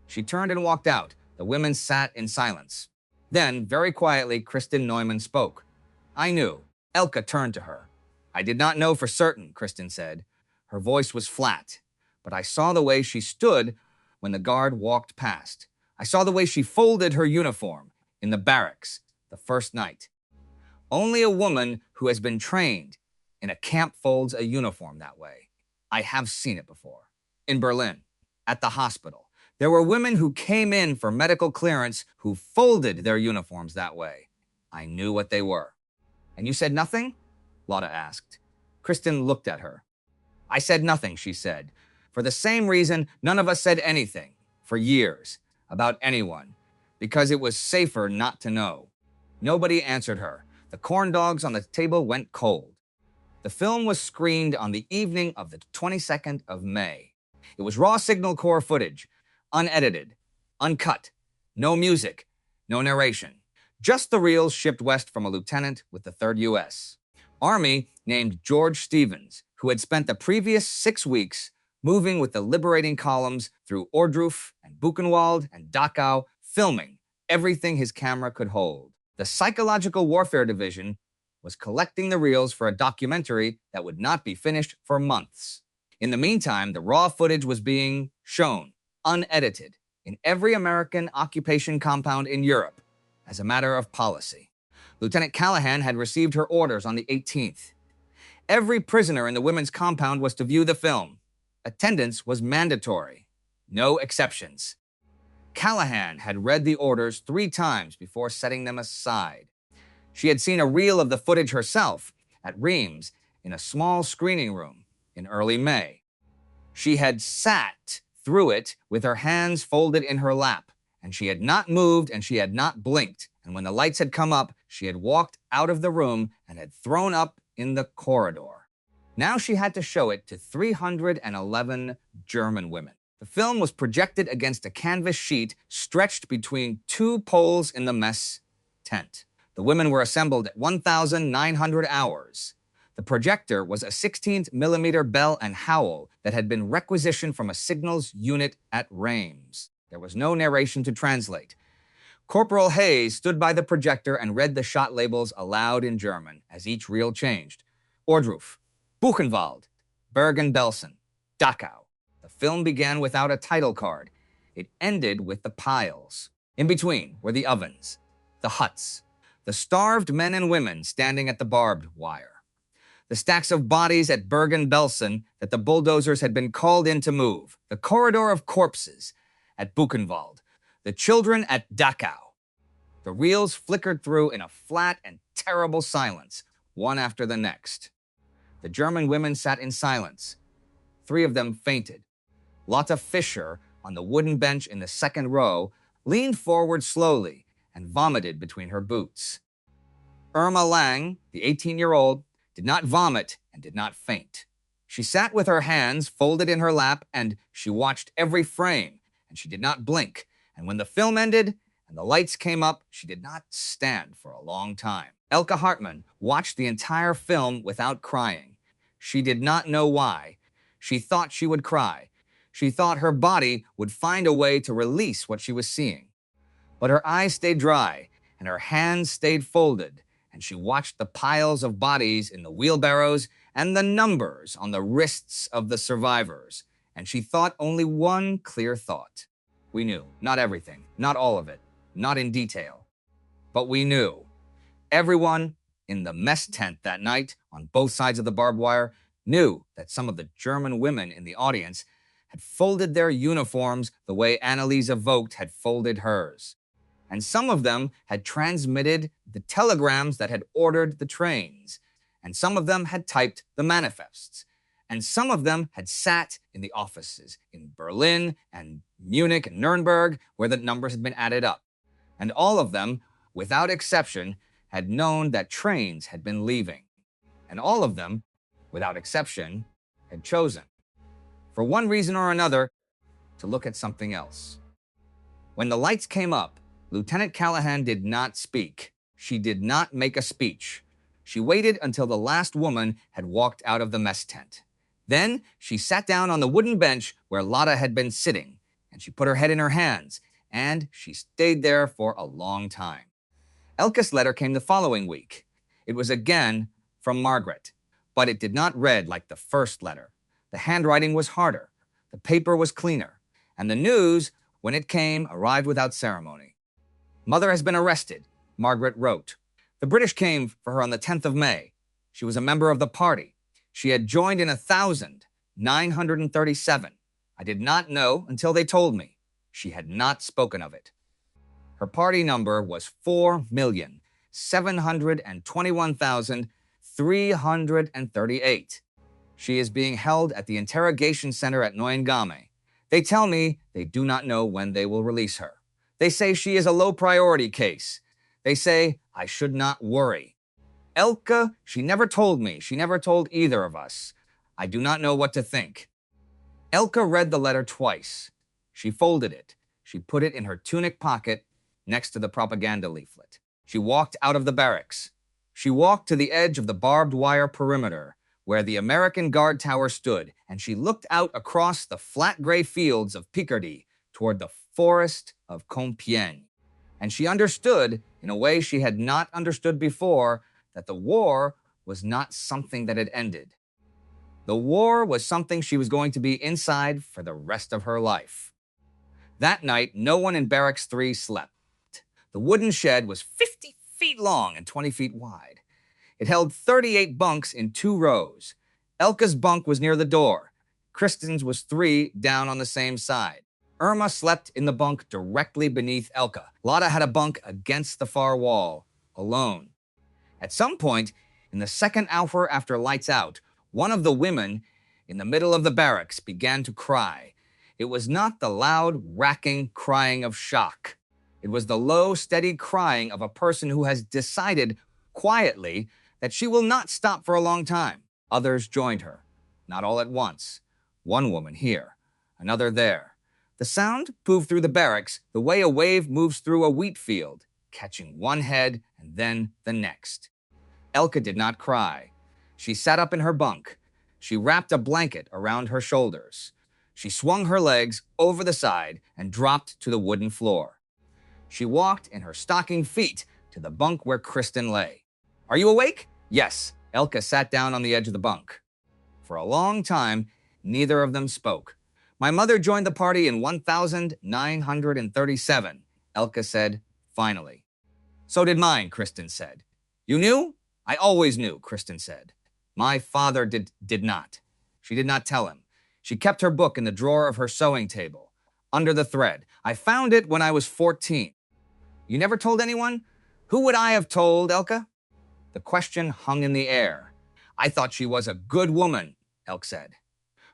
She turned and walked out. The women sat in silence. Then, very quietly, Kristen Neumann spoke. I knew. Elke turned to her. I did not know for certain, Kristen said. Her voice was flat, but I saw the way she stood when the guard walked past. I saw the way she folded her uniform in the barracks the first night. Only a woman who has been trained in a camp folds a uniform that way. I have seen it before. In Berlin, at the hospital, there were women who came in for medical clearance who folded their uniforms that way. I knew what they were. And you said nothing? Lotta asked. Kristen looked at her. I said nothing, she said. For the same reason, none of us said anything, for years, about anyone, because it was safer not to know. Nobody answered her. The corn dogs on the table went cold. The film was screened on the evening of the 22nd of May. It was raw Signal Corps footage, unedited, uncut, no music, no narration. Just the reels shipped west from a lieutenant with the 3rd U.S. Army named George Stevens, who had spent the previous 6 weeks moving with the liberating columns through Ohrdruf and Buchenwald and Dachau, filming everything his camera could hold. The Psychological Warfare Division was collecting the reels for a documentary that would not be finished for months. In the meantime, the raw footage was being shown, unedited, in every American occupation compound in Europe, as a matter of policy. Lieutenant Callahan had received her orders on the 18th. Every prisoner in the women's compound was to view the film. Attendance was mandatory. No exceptions. Callahan had read the orders 3 times before setting them aside. She had seen a reel of the footage herself at Reims in a small screening room in early May. She had sat through it with her hands folded in her lap, and she had not moved and she had not blinked. And when the lights had come up, she had walked out of the room and had thrown up in the corridor. Now she had to show it to 311 German women. The film was projected against a canvas sheet stretched between 2 poles in the mess tent. The women were assembled at 1,900 hours. The projector was a 16mm Bell and Howell that had been requisitioned from a signals unit at Reims. There was no narration to translate. Corporal Hayes stood by the projector and read the shot labels aloud in German as each reel changed. Ohrdruf, Buchenwald, Bergen-Belsen, Dachau. The film began without a title card. It ended with the piles. In between were the ovens, the huts, the starved men and women standing at the barbed wire, the stacks of bodies at Bergen-Belsen that the bulldozers had been called in to move, the corridor of corpses at Buchenwald, the children at Dachau. The reels flickered through in a flat and terrible silence, one after the next. The German women sat in silence. 3 of them fainted. Lotta Fischer, on the wooden bench in the 2nd row, leaned forward slowly and vomited between her boots. Irma Lang, the 18-year-old, did not vomit and did not faint. She sat with her hands folded in her lap, and she watched every frame, and she did not blink. And when the film ended and the lights came up, she did not stand for a long time. Elke Hartmann watched the entire film without crying. She did not know why. She thought she would cry. She thought her body would find a way to release what she was seeing. But her eyes stayed dry, and her hands stayed folded, and she watched the piles of bodies in the wheelbarrows and the numbers on the wrists of the survivors, and she thought only one clear thought. We knew, not everything, not all of it, not in detail, but we knew. Everyone in the mess tent that night, on both sides of the barbed wire, knew that some of the German women in the audience had folded their uniforms the way Anneliese Vogt had folded hers. And some of them had transmitted the telegrams that had ordered the trains. And some of them had typed the manifests. And some of them had sat in the offices in Berlin and Munich and Nuremberg where the numbers had been added up. And all of them, without exception, had known that trains had been leaving. And all of them, without exception, had chosen, for one reason or another, to look at something else. When the lights came up, Lieutenant Callahan did not speak. She did not make a speech. She waited until the last woman had walked out of the mess tent. Then she sat down on the wooden bench where Lotta had been sitting, and she put her head in her hands, and she stayed there for a long time. Elke's letter came the following week. It was again from Margaret, but it did not read like the first letter. The handwriting was harder, the paper was cleaner, and the news, when it came, arrived without ceremony. Mother has been arrested, Margaret wrote. The British came for her on the 10th of May. She was a member of the party. She had joined in 1,937. I did not know until they told me. She had not spoken of it. Her party number was 4,721,338. She is being held at the interrogation center at Neuengamme. They tell me they do not know when they will release her. They say she is a low-priority case. They say I should not worry. Elke, she never told me. She never told either of us. I do not know what to think. Elke read the letter twice. She folded it. She put it in her tunic pocket next to the propaganda leaflet. She walked out of the barracks. She walked to the edge of the barbed wire perimeter where the American guard tower stood, and she looked out across the flat gray fields of Picardy toward the forest of Compiègne. And she understood, in a way she had not understood before, that the war was not something that had ended. The war was something she was going to be inside for the rest of her life. That night, no one in Barracks 3 slept. The wooden shed was 50 feet long and 20 feet wide. It held 38 bunks in 2 rows. Elke's bunk was near the door. Kristen's was 3 down on the same side. Irma slept in the bunk directly beneath Elke. Lotta had a bunk against the far wall, alone. At some point, in the second hour after lights out, one of the women in the middle of the barracks began to cry. It was not the loud, racking crying of shock. It was the low, steady crying of a person who has decided quietly that she will not stop for a long time. Others joined her, not all at once. One woman here, another there. The sound moved through the barracks the way a wave moves through a wheat field, catching one head and then the next. Elke did not cry. She sat up in her bunk. She wrapped a blanket around her shoulders. She swung her legs over the side and dropped to the wooden floor. She walked in her stocking feet to the bunk where Kristen lay. "Are you awake?" "Yes." Elke sat down on the edge of the bunk. For a long time, neither of them spoke. "My mother joined the party in 1937, Elke said, finally. "So did mine," Kristen said. "You knew?" "I always knew," Kristen said. "My father did not." She did not tell him. She kept her book in the drawer of her sewing table, under the thread. "I found it when I was 14. You never told anyone?" "Who would I have told, Elke?" The question hung in the air. "I thought she was a good woman," Elke said.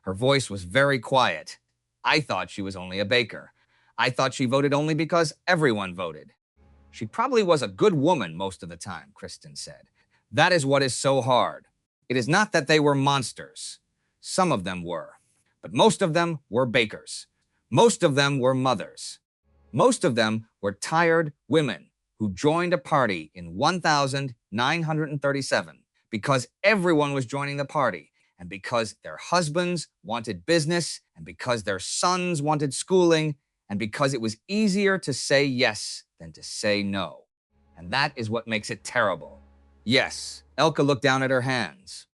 Her voice was very quiet. "I thought she was only a baker. I thought she voted only because everyone voted." "She probably was a good woman most of the time," Kristen said. "That is what is so hard. It is not that they were monsters. Some of them were. But most of them were bakers. Most of them were mothers. Most of them were tired women who joined a party in 1937 because everyone was joining the party, and because their husbands wanted business, and because their sons wanted schooling, and because it was easier to say yes than to say no. And that is what makes it terrible. Yes, Elke looked down at her hands.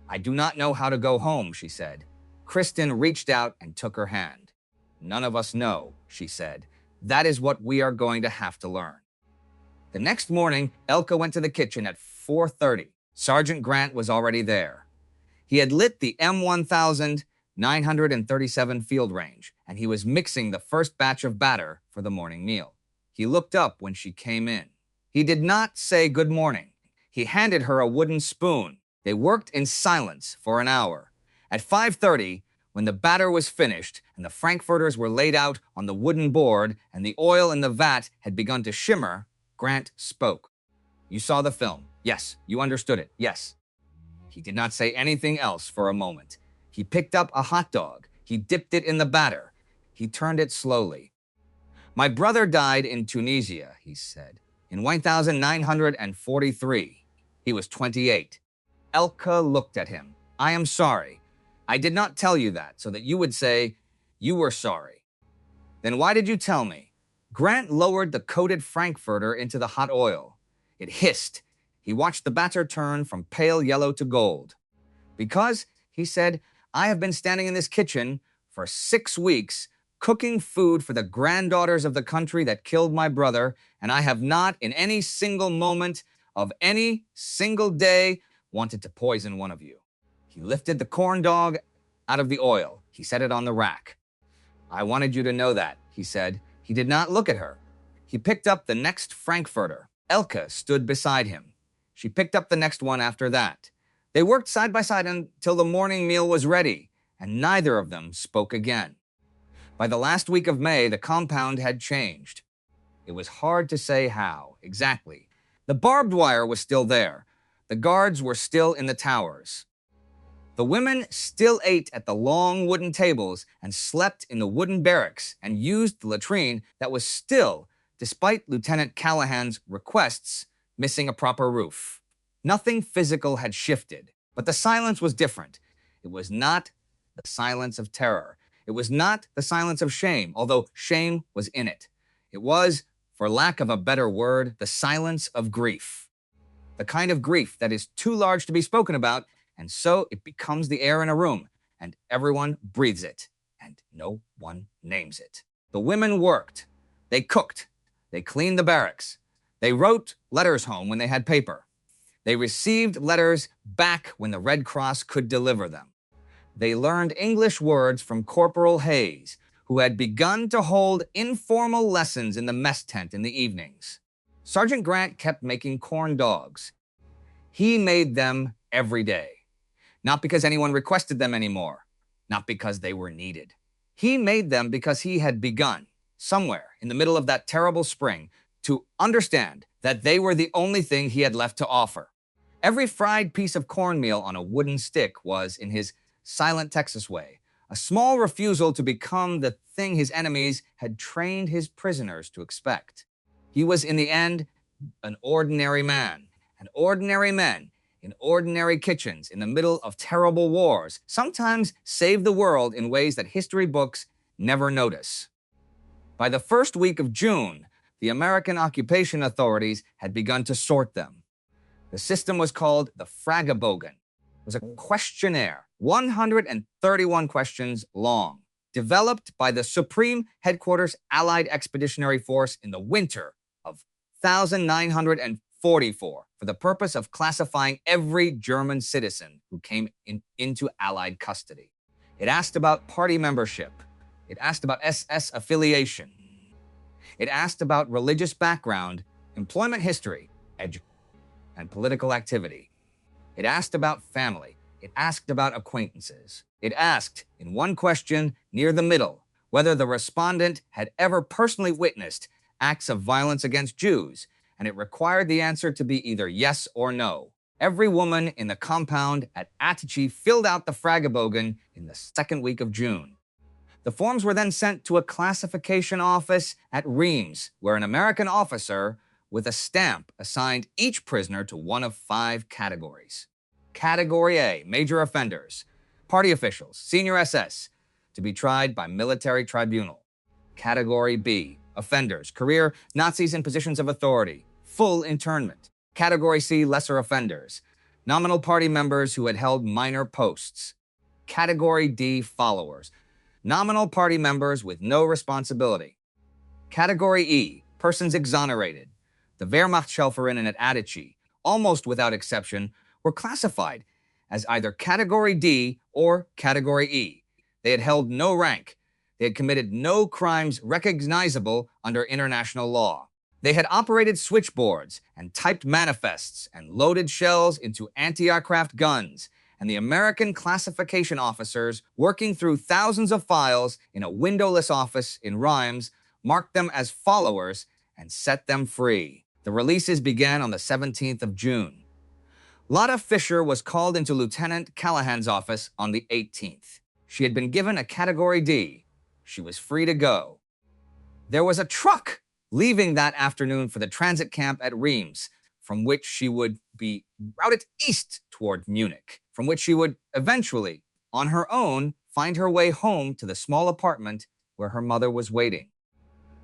"I do not know how to go home," she said. Kristen reached out and took her hand. "None of us know," she said. "That is what we are going to have to learn." The next morning, Elke went to the kitchen at 4:30. Sergeant Grant was already there. He had lit the M1937 field range, and he was mixing the first batch of batter for the morning meal. He looked up when she came in. He did not say good morning. He handed her a wooden spoon. They worked in silence for an hour. At 5:30, when the batter was finished and the frankfurters were laid out on the wooden board and the oil in the vat had begun to shimmer, Grant spoke. "You saw the film. Yes. You understood it. Yes." He did not say anything else for a moment. He picked up a hot dog. He dipped it in the batter. He turned it slowly. "My brother died in Tunisia," he said, "in 1943. He was 28. Elke looked at him. "I am sorry. I did not tell you that so that you would say you were sorry." "Then why did you tell me?" Grant lowered the coated frankfurter into the hot oil. It hissed. He watched the batter turn from pale yellow to gold. "Because," he said, "I have been standing in this kitchen for 6 weeks cooking food for the granddaughters of the country that killed my brother, and I have not in any single moment of any single day wanted to poison one of you." He lifted the corn dog out of the oil. He set it on the rack. "I wanted you to know that," he said. He did not look at her. He picked up the next frankfurter. Elke stood beside him. She picked up the next one after that. They worked side by side until the morning meal was ready, and neither of them spoke again. By the last week of May, the compound had changed. It was hard to say how, exactly. The barbed wire was still there. The guards were still in the towers. The women still ate at the long wooden tables and slept in the wooden barracks and used the latrine that was still, despite Lieutenant Callahan's requests, missing a proper roof. Nothing physical had shifted, but the silence was different. It was not the silence of terror. It was not the silence of shame, although shame was in it. It was, for lack of a better word, the silence of grief. The kind of grief that is too large to be spoken about, and so it becomes the air in a room, and everyone breathes it, and no one names it. The women worked. They cooked. They cleaned the barracks. They wrote letters home when they had paper. They received letters back when the Red Cross could deliver them. They learned English words from Corporal Hayes, who had begun to hold informal lessons in the mess tent in the evenings. Sergeant Grant kept making corn dogs. He made them every day. Not because anyone requested them anymore, not because they were needed. He made them because he had begun, somewhere in the middle of that terrible spring, to understand that they were the only thing he had left to offer. Every fried piece of cornmeal on a wooden stick was, in his silent Texas way, a small refusal to become the thing his enemies had trained his prisoners to expect. He was, in the end, an ordinary man, and ordinary men in ordinary kitchens in the middle of terrible wars sometimes save the world in ways that history books never notice. By the first week of June, the American occupation authorities had begun to sort them. The system was called the Fragebogen. It was a questionnaire, 131 questions long, developed by the Supreme Headquarters Allied Expeditionary Force in the winter of 1944 for the purpose of classifying every German citizen who came into Allied custody. It asked about party membership. It asked about SS affiliation. It asked about religious background, employment history, education, and political activity. It asked about family. It asked about acquaintances. It asked, in one question near the middle, whether the respondent had ever personally witnessed acts of violence against Jews, and it required the answer to be either yes or no. Every woman in the compound at Attichie filled out the Fragebogen in the second week of June. The forms were then sent to a classification office at Reims, where an American officer with a stamp assigned each prisoner to one of 5 categories. Category A, major offenders, party officials, senior SS, to be tried by military tribunal. Category B, offenders, career Nazis in positions of authority, full internment. Category C, lesser offenders, nominal party members who had held minor posts. Category D, followers, nominal party members with no responsibility. Category E, persons exonerated. The Wehrmachtshelferinnen at Attichie, almost without exception, were classified as either Category D or Category E. They had held no rank. They had committed no crimes recognizable under international law. They had operated switchboards and typed manifests and loaded shells into anti-aircraft guns, and the American classification officers, working through thousands of files in a windowless office in Reims, marked them as followers and set them free. The releases began on the 17th of June. Lotta Fisher was called into Lieutenant Callahan's office on the 18th. She had been given a Category D. She was free to go. There was a truck leaving that afternoon for the transit camp at Reims, from which she would be routed east toward Munich, from which she would eventually, on her own, find her way home to the small apartment where her mother was waiting.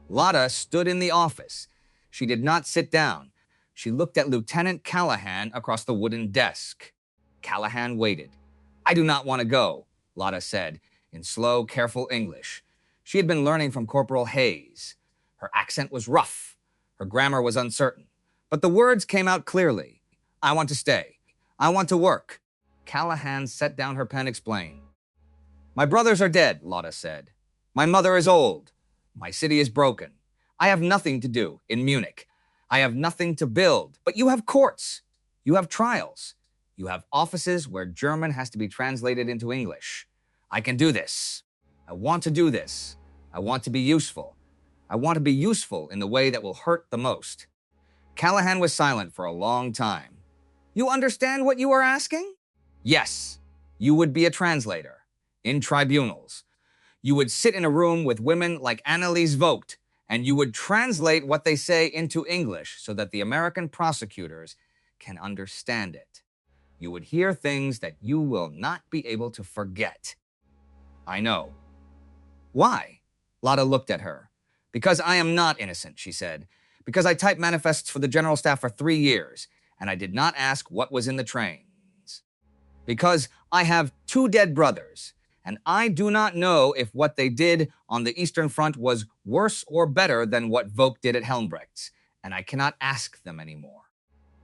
Lotta stood in the office. She did not sit down. She looked at Lieutenant Callahan across the wooden desk. Callahan waited. "I do not want to go," Lotta said, in slow, careful English. She had been learning from Corporal Hayes. Her accent was rough. Her grammar was uncertain. But the words came out clearly. "I want to stay. I want to work." Callahan set down her pen, explained. "My brothers are dead," Lotta said. "My mother is old. My city is broken. I have nothing to do in Munich. I have nothing to build. But you have courts. You have trials. You have offices where German has to be translated into English. I can do this. I want to do this. I want to be useful. I want to be useful in the way that will hurt the most. Callahan was silent for a long time. You understand what you are asking? Yes. You would be a translator. In tribunals. You would sit in a room with women like Anneliese Vogt, and you would translate what they say into English so that the American prosecutors can understand it. You would hear things that you will not be able to forget. I know. Why? Lotta looked at her. Because I am not innocent, she said. Because I typed manifests for the General Staff for 3 years, and I did not ask what was in the trains. Because I have 2 dead brothers, and I do not know if what they did on the Eastern Front was worse or better than what Vogt did at Helmbrechts, and I cannot ask them anymore.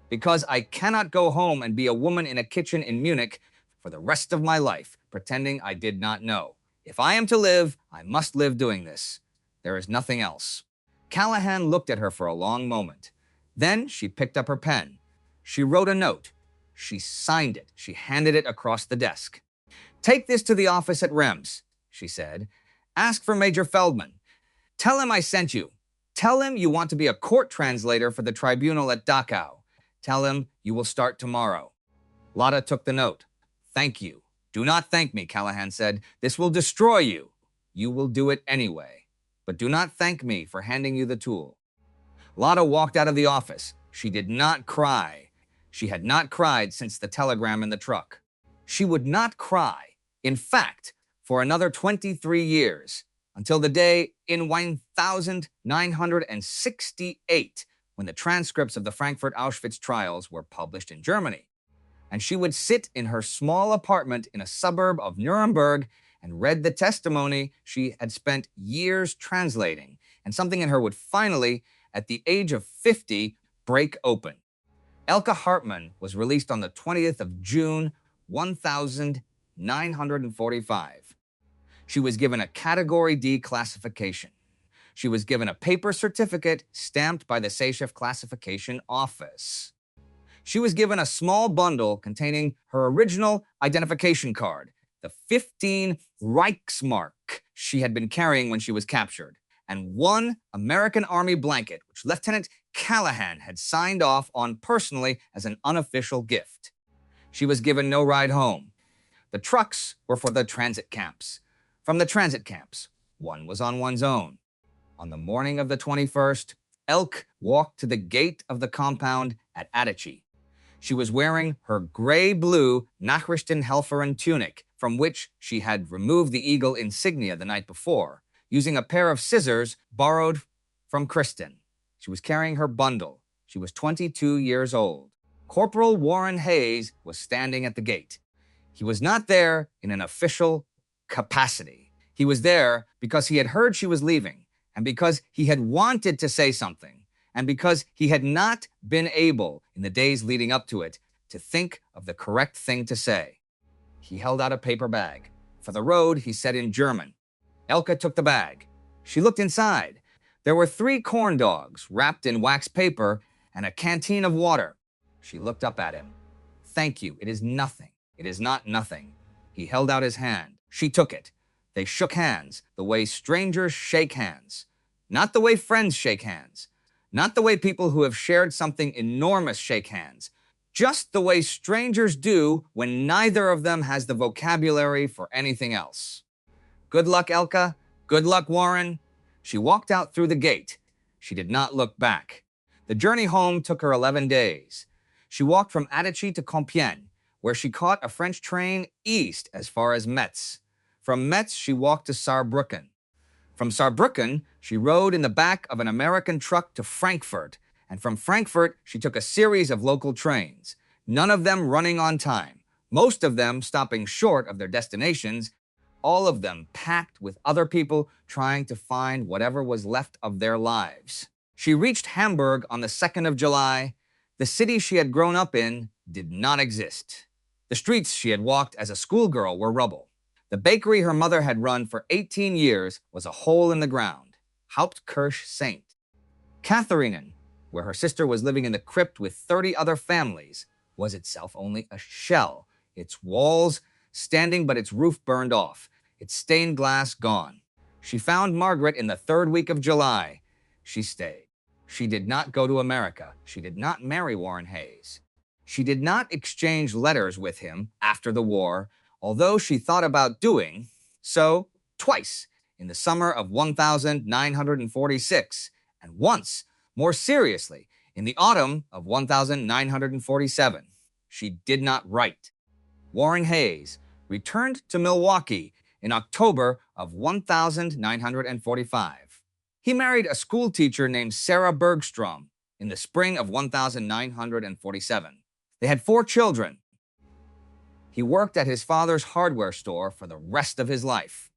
Because I cannot go home and be a woman in a kitchen in Munich for the rest of my life, pretending I did not know. If I am to live, I must live doing this. There is nothing else. Callahan looked at her for a long moment. Then she picked up her pen. She wrote a note. She signed it. She handed it across the desk. Take this to the office at Rems, she said. Ask for Major Feldman. Tell him I sent you. Tell him you want to be a court translator for the tribunal at Dachau. Tell him you will start tomorrow. Lotta took the note. Thank you. Do not thank me, Callahan said. This will destroy you. You will do it anyway. But do not thank me for handing you the tool. Lotta walked out of the office. She did not cry. She had not cried since the telegram in the truck. She would not cry, in fact, for another 23 years, until the day in 1968, when the transcripts of the Frankfurt Auschwitz trials were published in Germany. And she would sit in her small apartment in a suburb of Nuremberg and read the testimony she had spent years translating, and something in her would finally, at the age of 50, break open. Elke Hartmann was released on the 20th of June, 1945. She was given a Category D classification. She was given a paper certificate stamped by the Seychef Classification Office. She was given a small bundle containing her original identification card, the 15 Reichsmark she had been carrying when she was captured, and 1 American Army blanket, which Lieutenant Callahan had signed off on personally as an unofficial gift. She was given no ride home. The trucks were for the transit camps. From the transit camps, one was on one's own. On the morning of the 21st, Elke walked to the gate of the compound at Atici. She was wearing her gray-blue Nachrichtenhelferin tunic, from which she had removed the eagle insignia the night before, using a pair of scissors borrowed from Kristen. She was carrying her bundle. She was 22 years old. Corporal Warren Hayes was standing at the gate. He was not there in an official capacity. He was there because he had heard she was leaving, and because he had wanted to say something, and because he had not been able, in the days leading up to it, to think of the correct thing to say. He held out a paper bag. For the road, he said in German. Elke took the bag. She looked inside. There were 3 corn dogs wrapped in wax paper and a canteen of water. She looked up at him. Thank you. It is nothing. It is not nothing. He held out his hand. She took it. They shook hands, the way strangers shake hands. Not the way friends shake hands. Not the way people who have shared something enormous shake hands. Just the way strangers do when neither of them has the vocabulary for anything else. Good luck, Elke. Good luck, Warren. She walked out through the gate. She did not look back. The journey home took her 11 days. She walked from Atici to Compiègne, where she caught a French train east as far as Metz. From Metz, she walked to Saarbrücken. From Saarbrücken, she rode in the back of an American truck to Frankfurt, and from Frankfurt, she took a series of local trains, none of them running on time, most of them stopping short of their destinations, all of them packed with other people trying to find whatever was left of their lives. She reached Hamburg on the 2nd of July. The city she had grown up in did not exist. The streets she had walked as a schoolgirl were rubble. The bakery her mother had run for 18 years was a hole in the ground. Hauptkirche Saint. Katharinen, where her sister was living in the crypt with 30 other families, was itself only a shell, its walls standing but its roof burned off, its stained glass gone. She found Margaret in the third week of July. She stayed. She did not go to America. She did not marry Warren Hayes. She did not exchange letters with him after the war, although she thought about doing so twice in the summer of 1946, and once, more seriously, in the autumn of 1947. She did not write. Warren Hayes returned to Milwaukee in October of 1945. He married a schoolteacher named Sarah Bergstrom in the spring of 1947. They had 4 children. He worked at his father's hardware store for the rest of his life.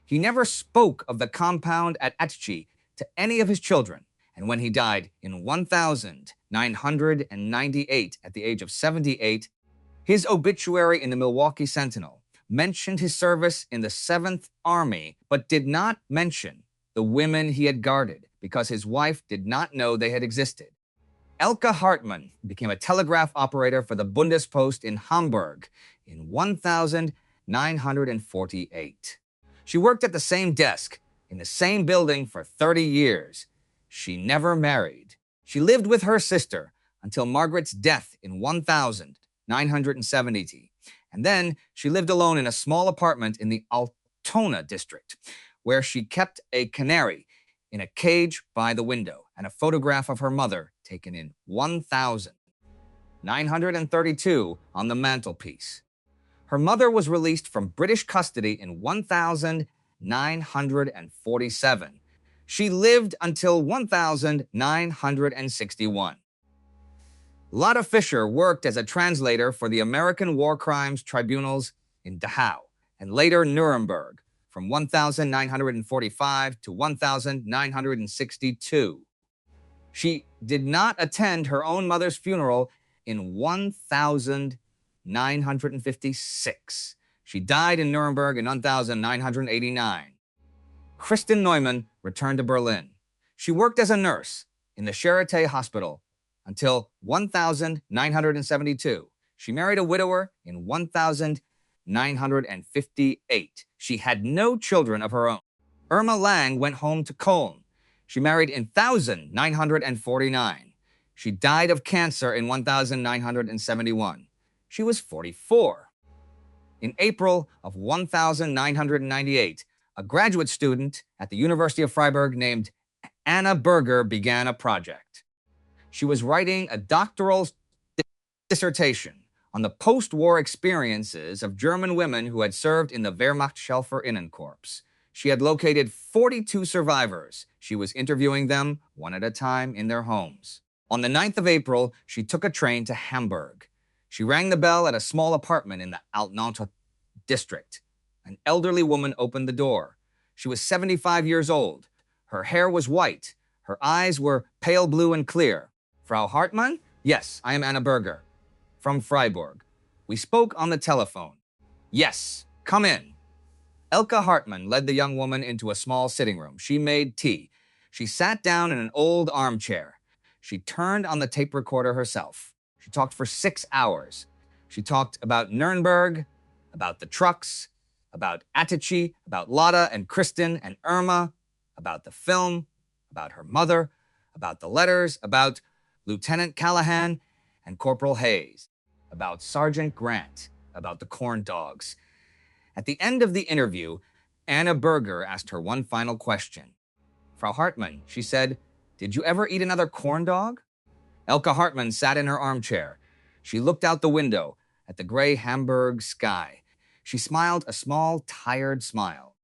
He never spoke of the compound at Atchee to any of his children, and when he died in 1998 at the age of 78, his obituary in the Milwaukee Sentinel mentioned his service in the 7th Army, but did not mention the women he had guarded because his wife did not know they had existed. Elke Hartmann became a telegraph operator for the Bundespost in Hamburg in 1948. She worked at the same desk in the same building for 30 years. She never married. She lived with her sister until Margaret's death in 1970, and then she lived alone in a small apartment in the Altona district, where she kept a canary in a cage by the window and a photograph of her mother taken in 1932 on the mantelpiece. Her mother was released from British custody in 1947. She lived until 1961. Lotta Fisher worked as a translator for the American War Crimes Tribunals in Dachau and later Nuremberg from 1945 to 1962. She did not attend her own mother's funeral in 1956. She died in Nuremberg in 1989. Kristen Neumann returned to Berlin. She worked as a nurse in the Charité Hospital until 1972. She married a widower in 1958. She had no children of her own. Irma Lang went home to Cologne. She married in 1949. She died of cancer in 1971. She was 44. In April of 1998, a graduate student at the University of Freiburg named Anna Berger began a project. She was writing a doctoral dissertation on the post-war experiences of German women who had served in the Wehrmacht-Schelfer-Innenkorps. She had located 42 survivors. She was interviewing them one at a time in their homes. On the 9th of April, she took a train to Hamburg. She rang the bell at a small apartment in the Altona district. An elderly woman opened the door. She was 75 years old. Her hair was white. Her eyes were pale blue and clear. Frau Hartmann? Yes, I am Anna Berger. From Freiburg. We spoke on the telephone. Yes, come in. Elke Hartmann led the young woman into a small sitting room. She made tea. She sat down in an old armchair. She turned on the tape recorder herself. She talked for 6 hours. She talked about Nuremberg, about the trucks, about Atchee, about Lotta and Kristen and Irma, about the film, about her mother, about the letters, about Lieutenant Callahan and Corporal Hayes, about Sergeant Grant, about the corn dogs. At the end of the interview, Anna Berger asked her one final question. Frau Hartmann, she said, did you ever eat another corn dog? Elke Hartmann sat in her armchair. She looked out the window at the gray Hamburg sky. She smiled a small, tired smile.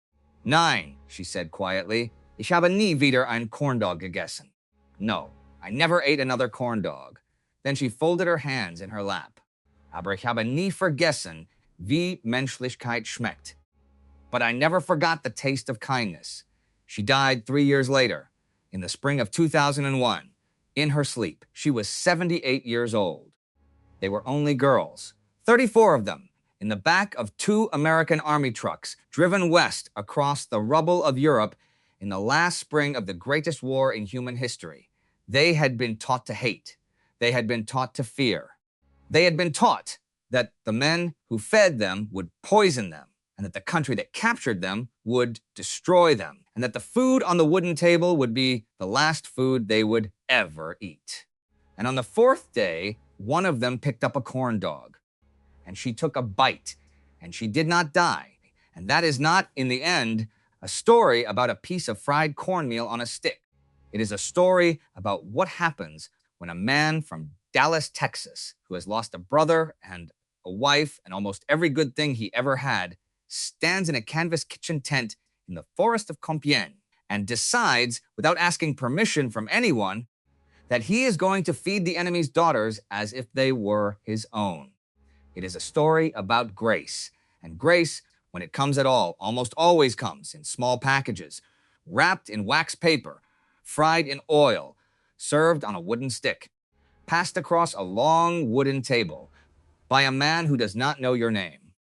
Nein, she said quietly. Ich habe nie wieder ein Corndog gegessen. No, I never ate another corn dog. Then she folded her hands in her lap. Aber ich habe nie vergessen, wie Menschlichkeit schmeckt. But I never forgot the taste of kindness. She died 3 years later, in the spring of 2001, in her sleep. She was 78 years old. They were only girls, 34 of them, in the back of 2 American Army trucks driven west across the rubble of Europe in the last spring of the greatest war in human history. They had been taught to hate. They had been taught to fear. They had been taught that the men who fed them would poison them, and that the country that captured them would destroy them, and that the food on the wooden table would be the last food they would ever eat. And on the fourth day, one of them picked up a corn dog, and she took a bite, and she did not die. And that is not, in the end, a story about a piece of fried cornmeal on a stick. It is a story about what happens when a man from Dallas, Texas, who has lost a brother and a wife and almost every good thing he ever had, stands in a canvas kitchen tent in the forest of Compiègne and decides, without asking permission from anyone, that he is going to feed the enemy's daughters as if they were his own. It is a story about grace, and grace, when it comes at all, almost always comes in small packages, wrapped in wax paper, fried in oil, served on a wooden stick, passed across a long wooden table by a man who does not know your name.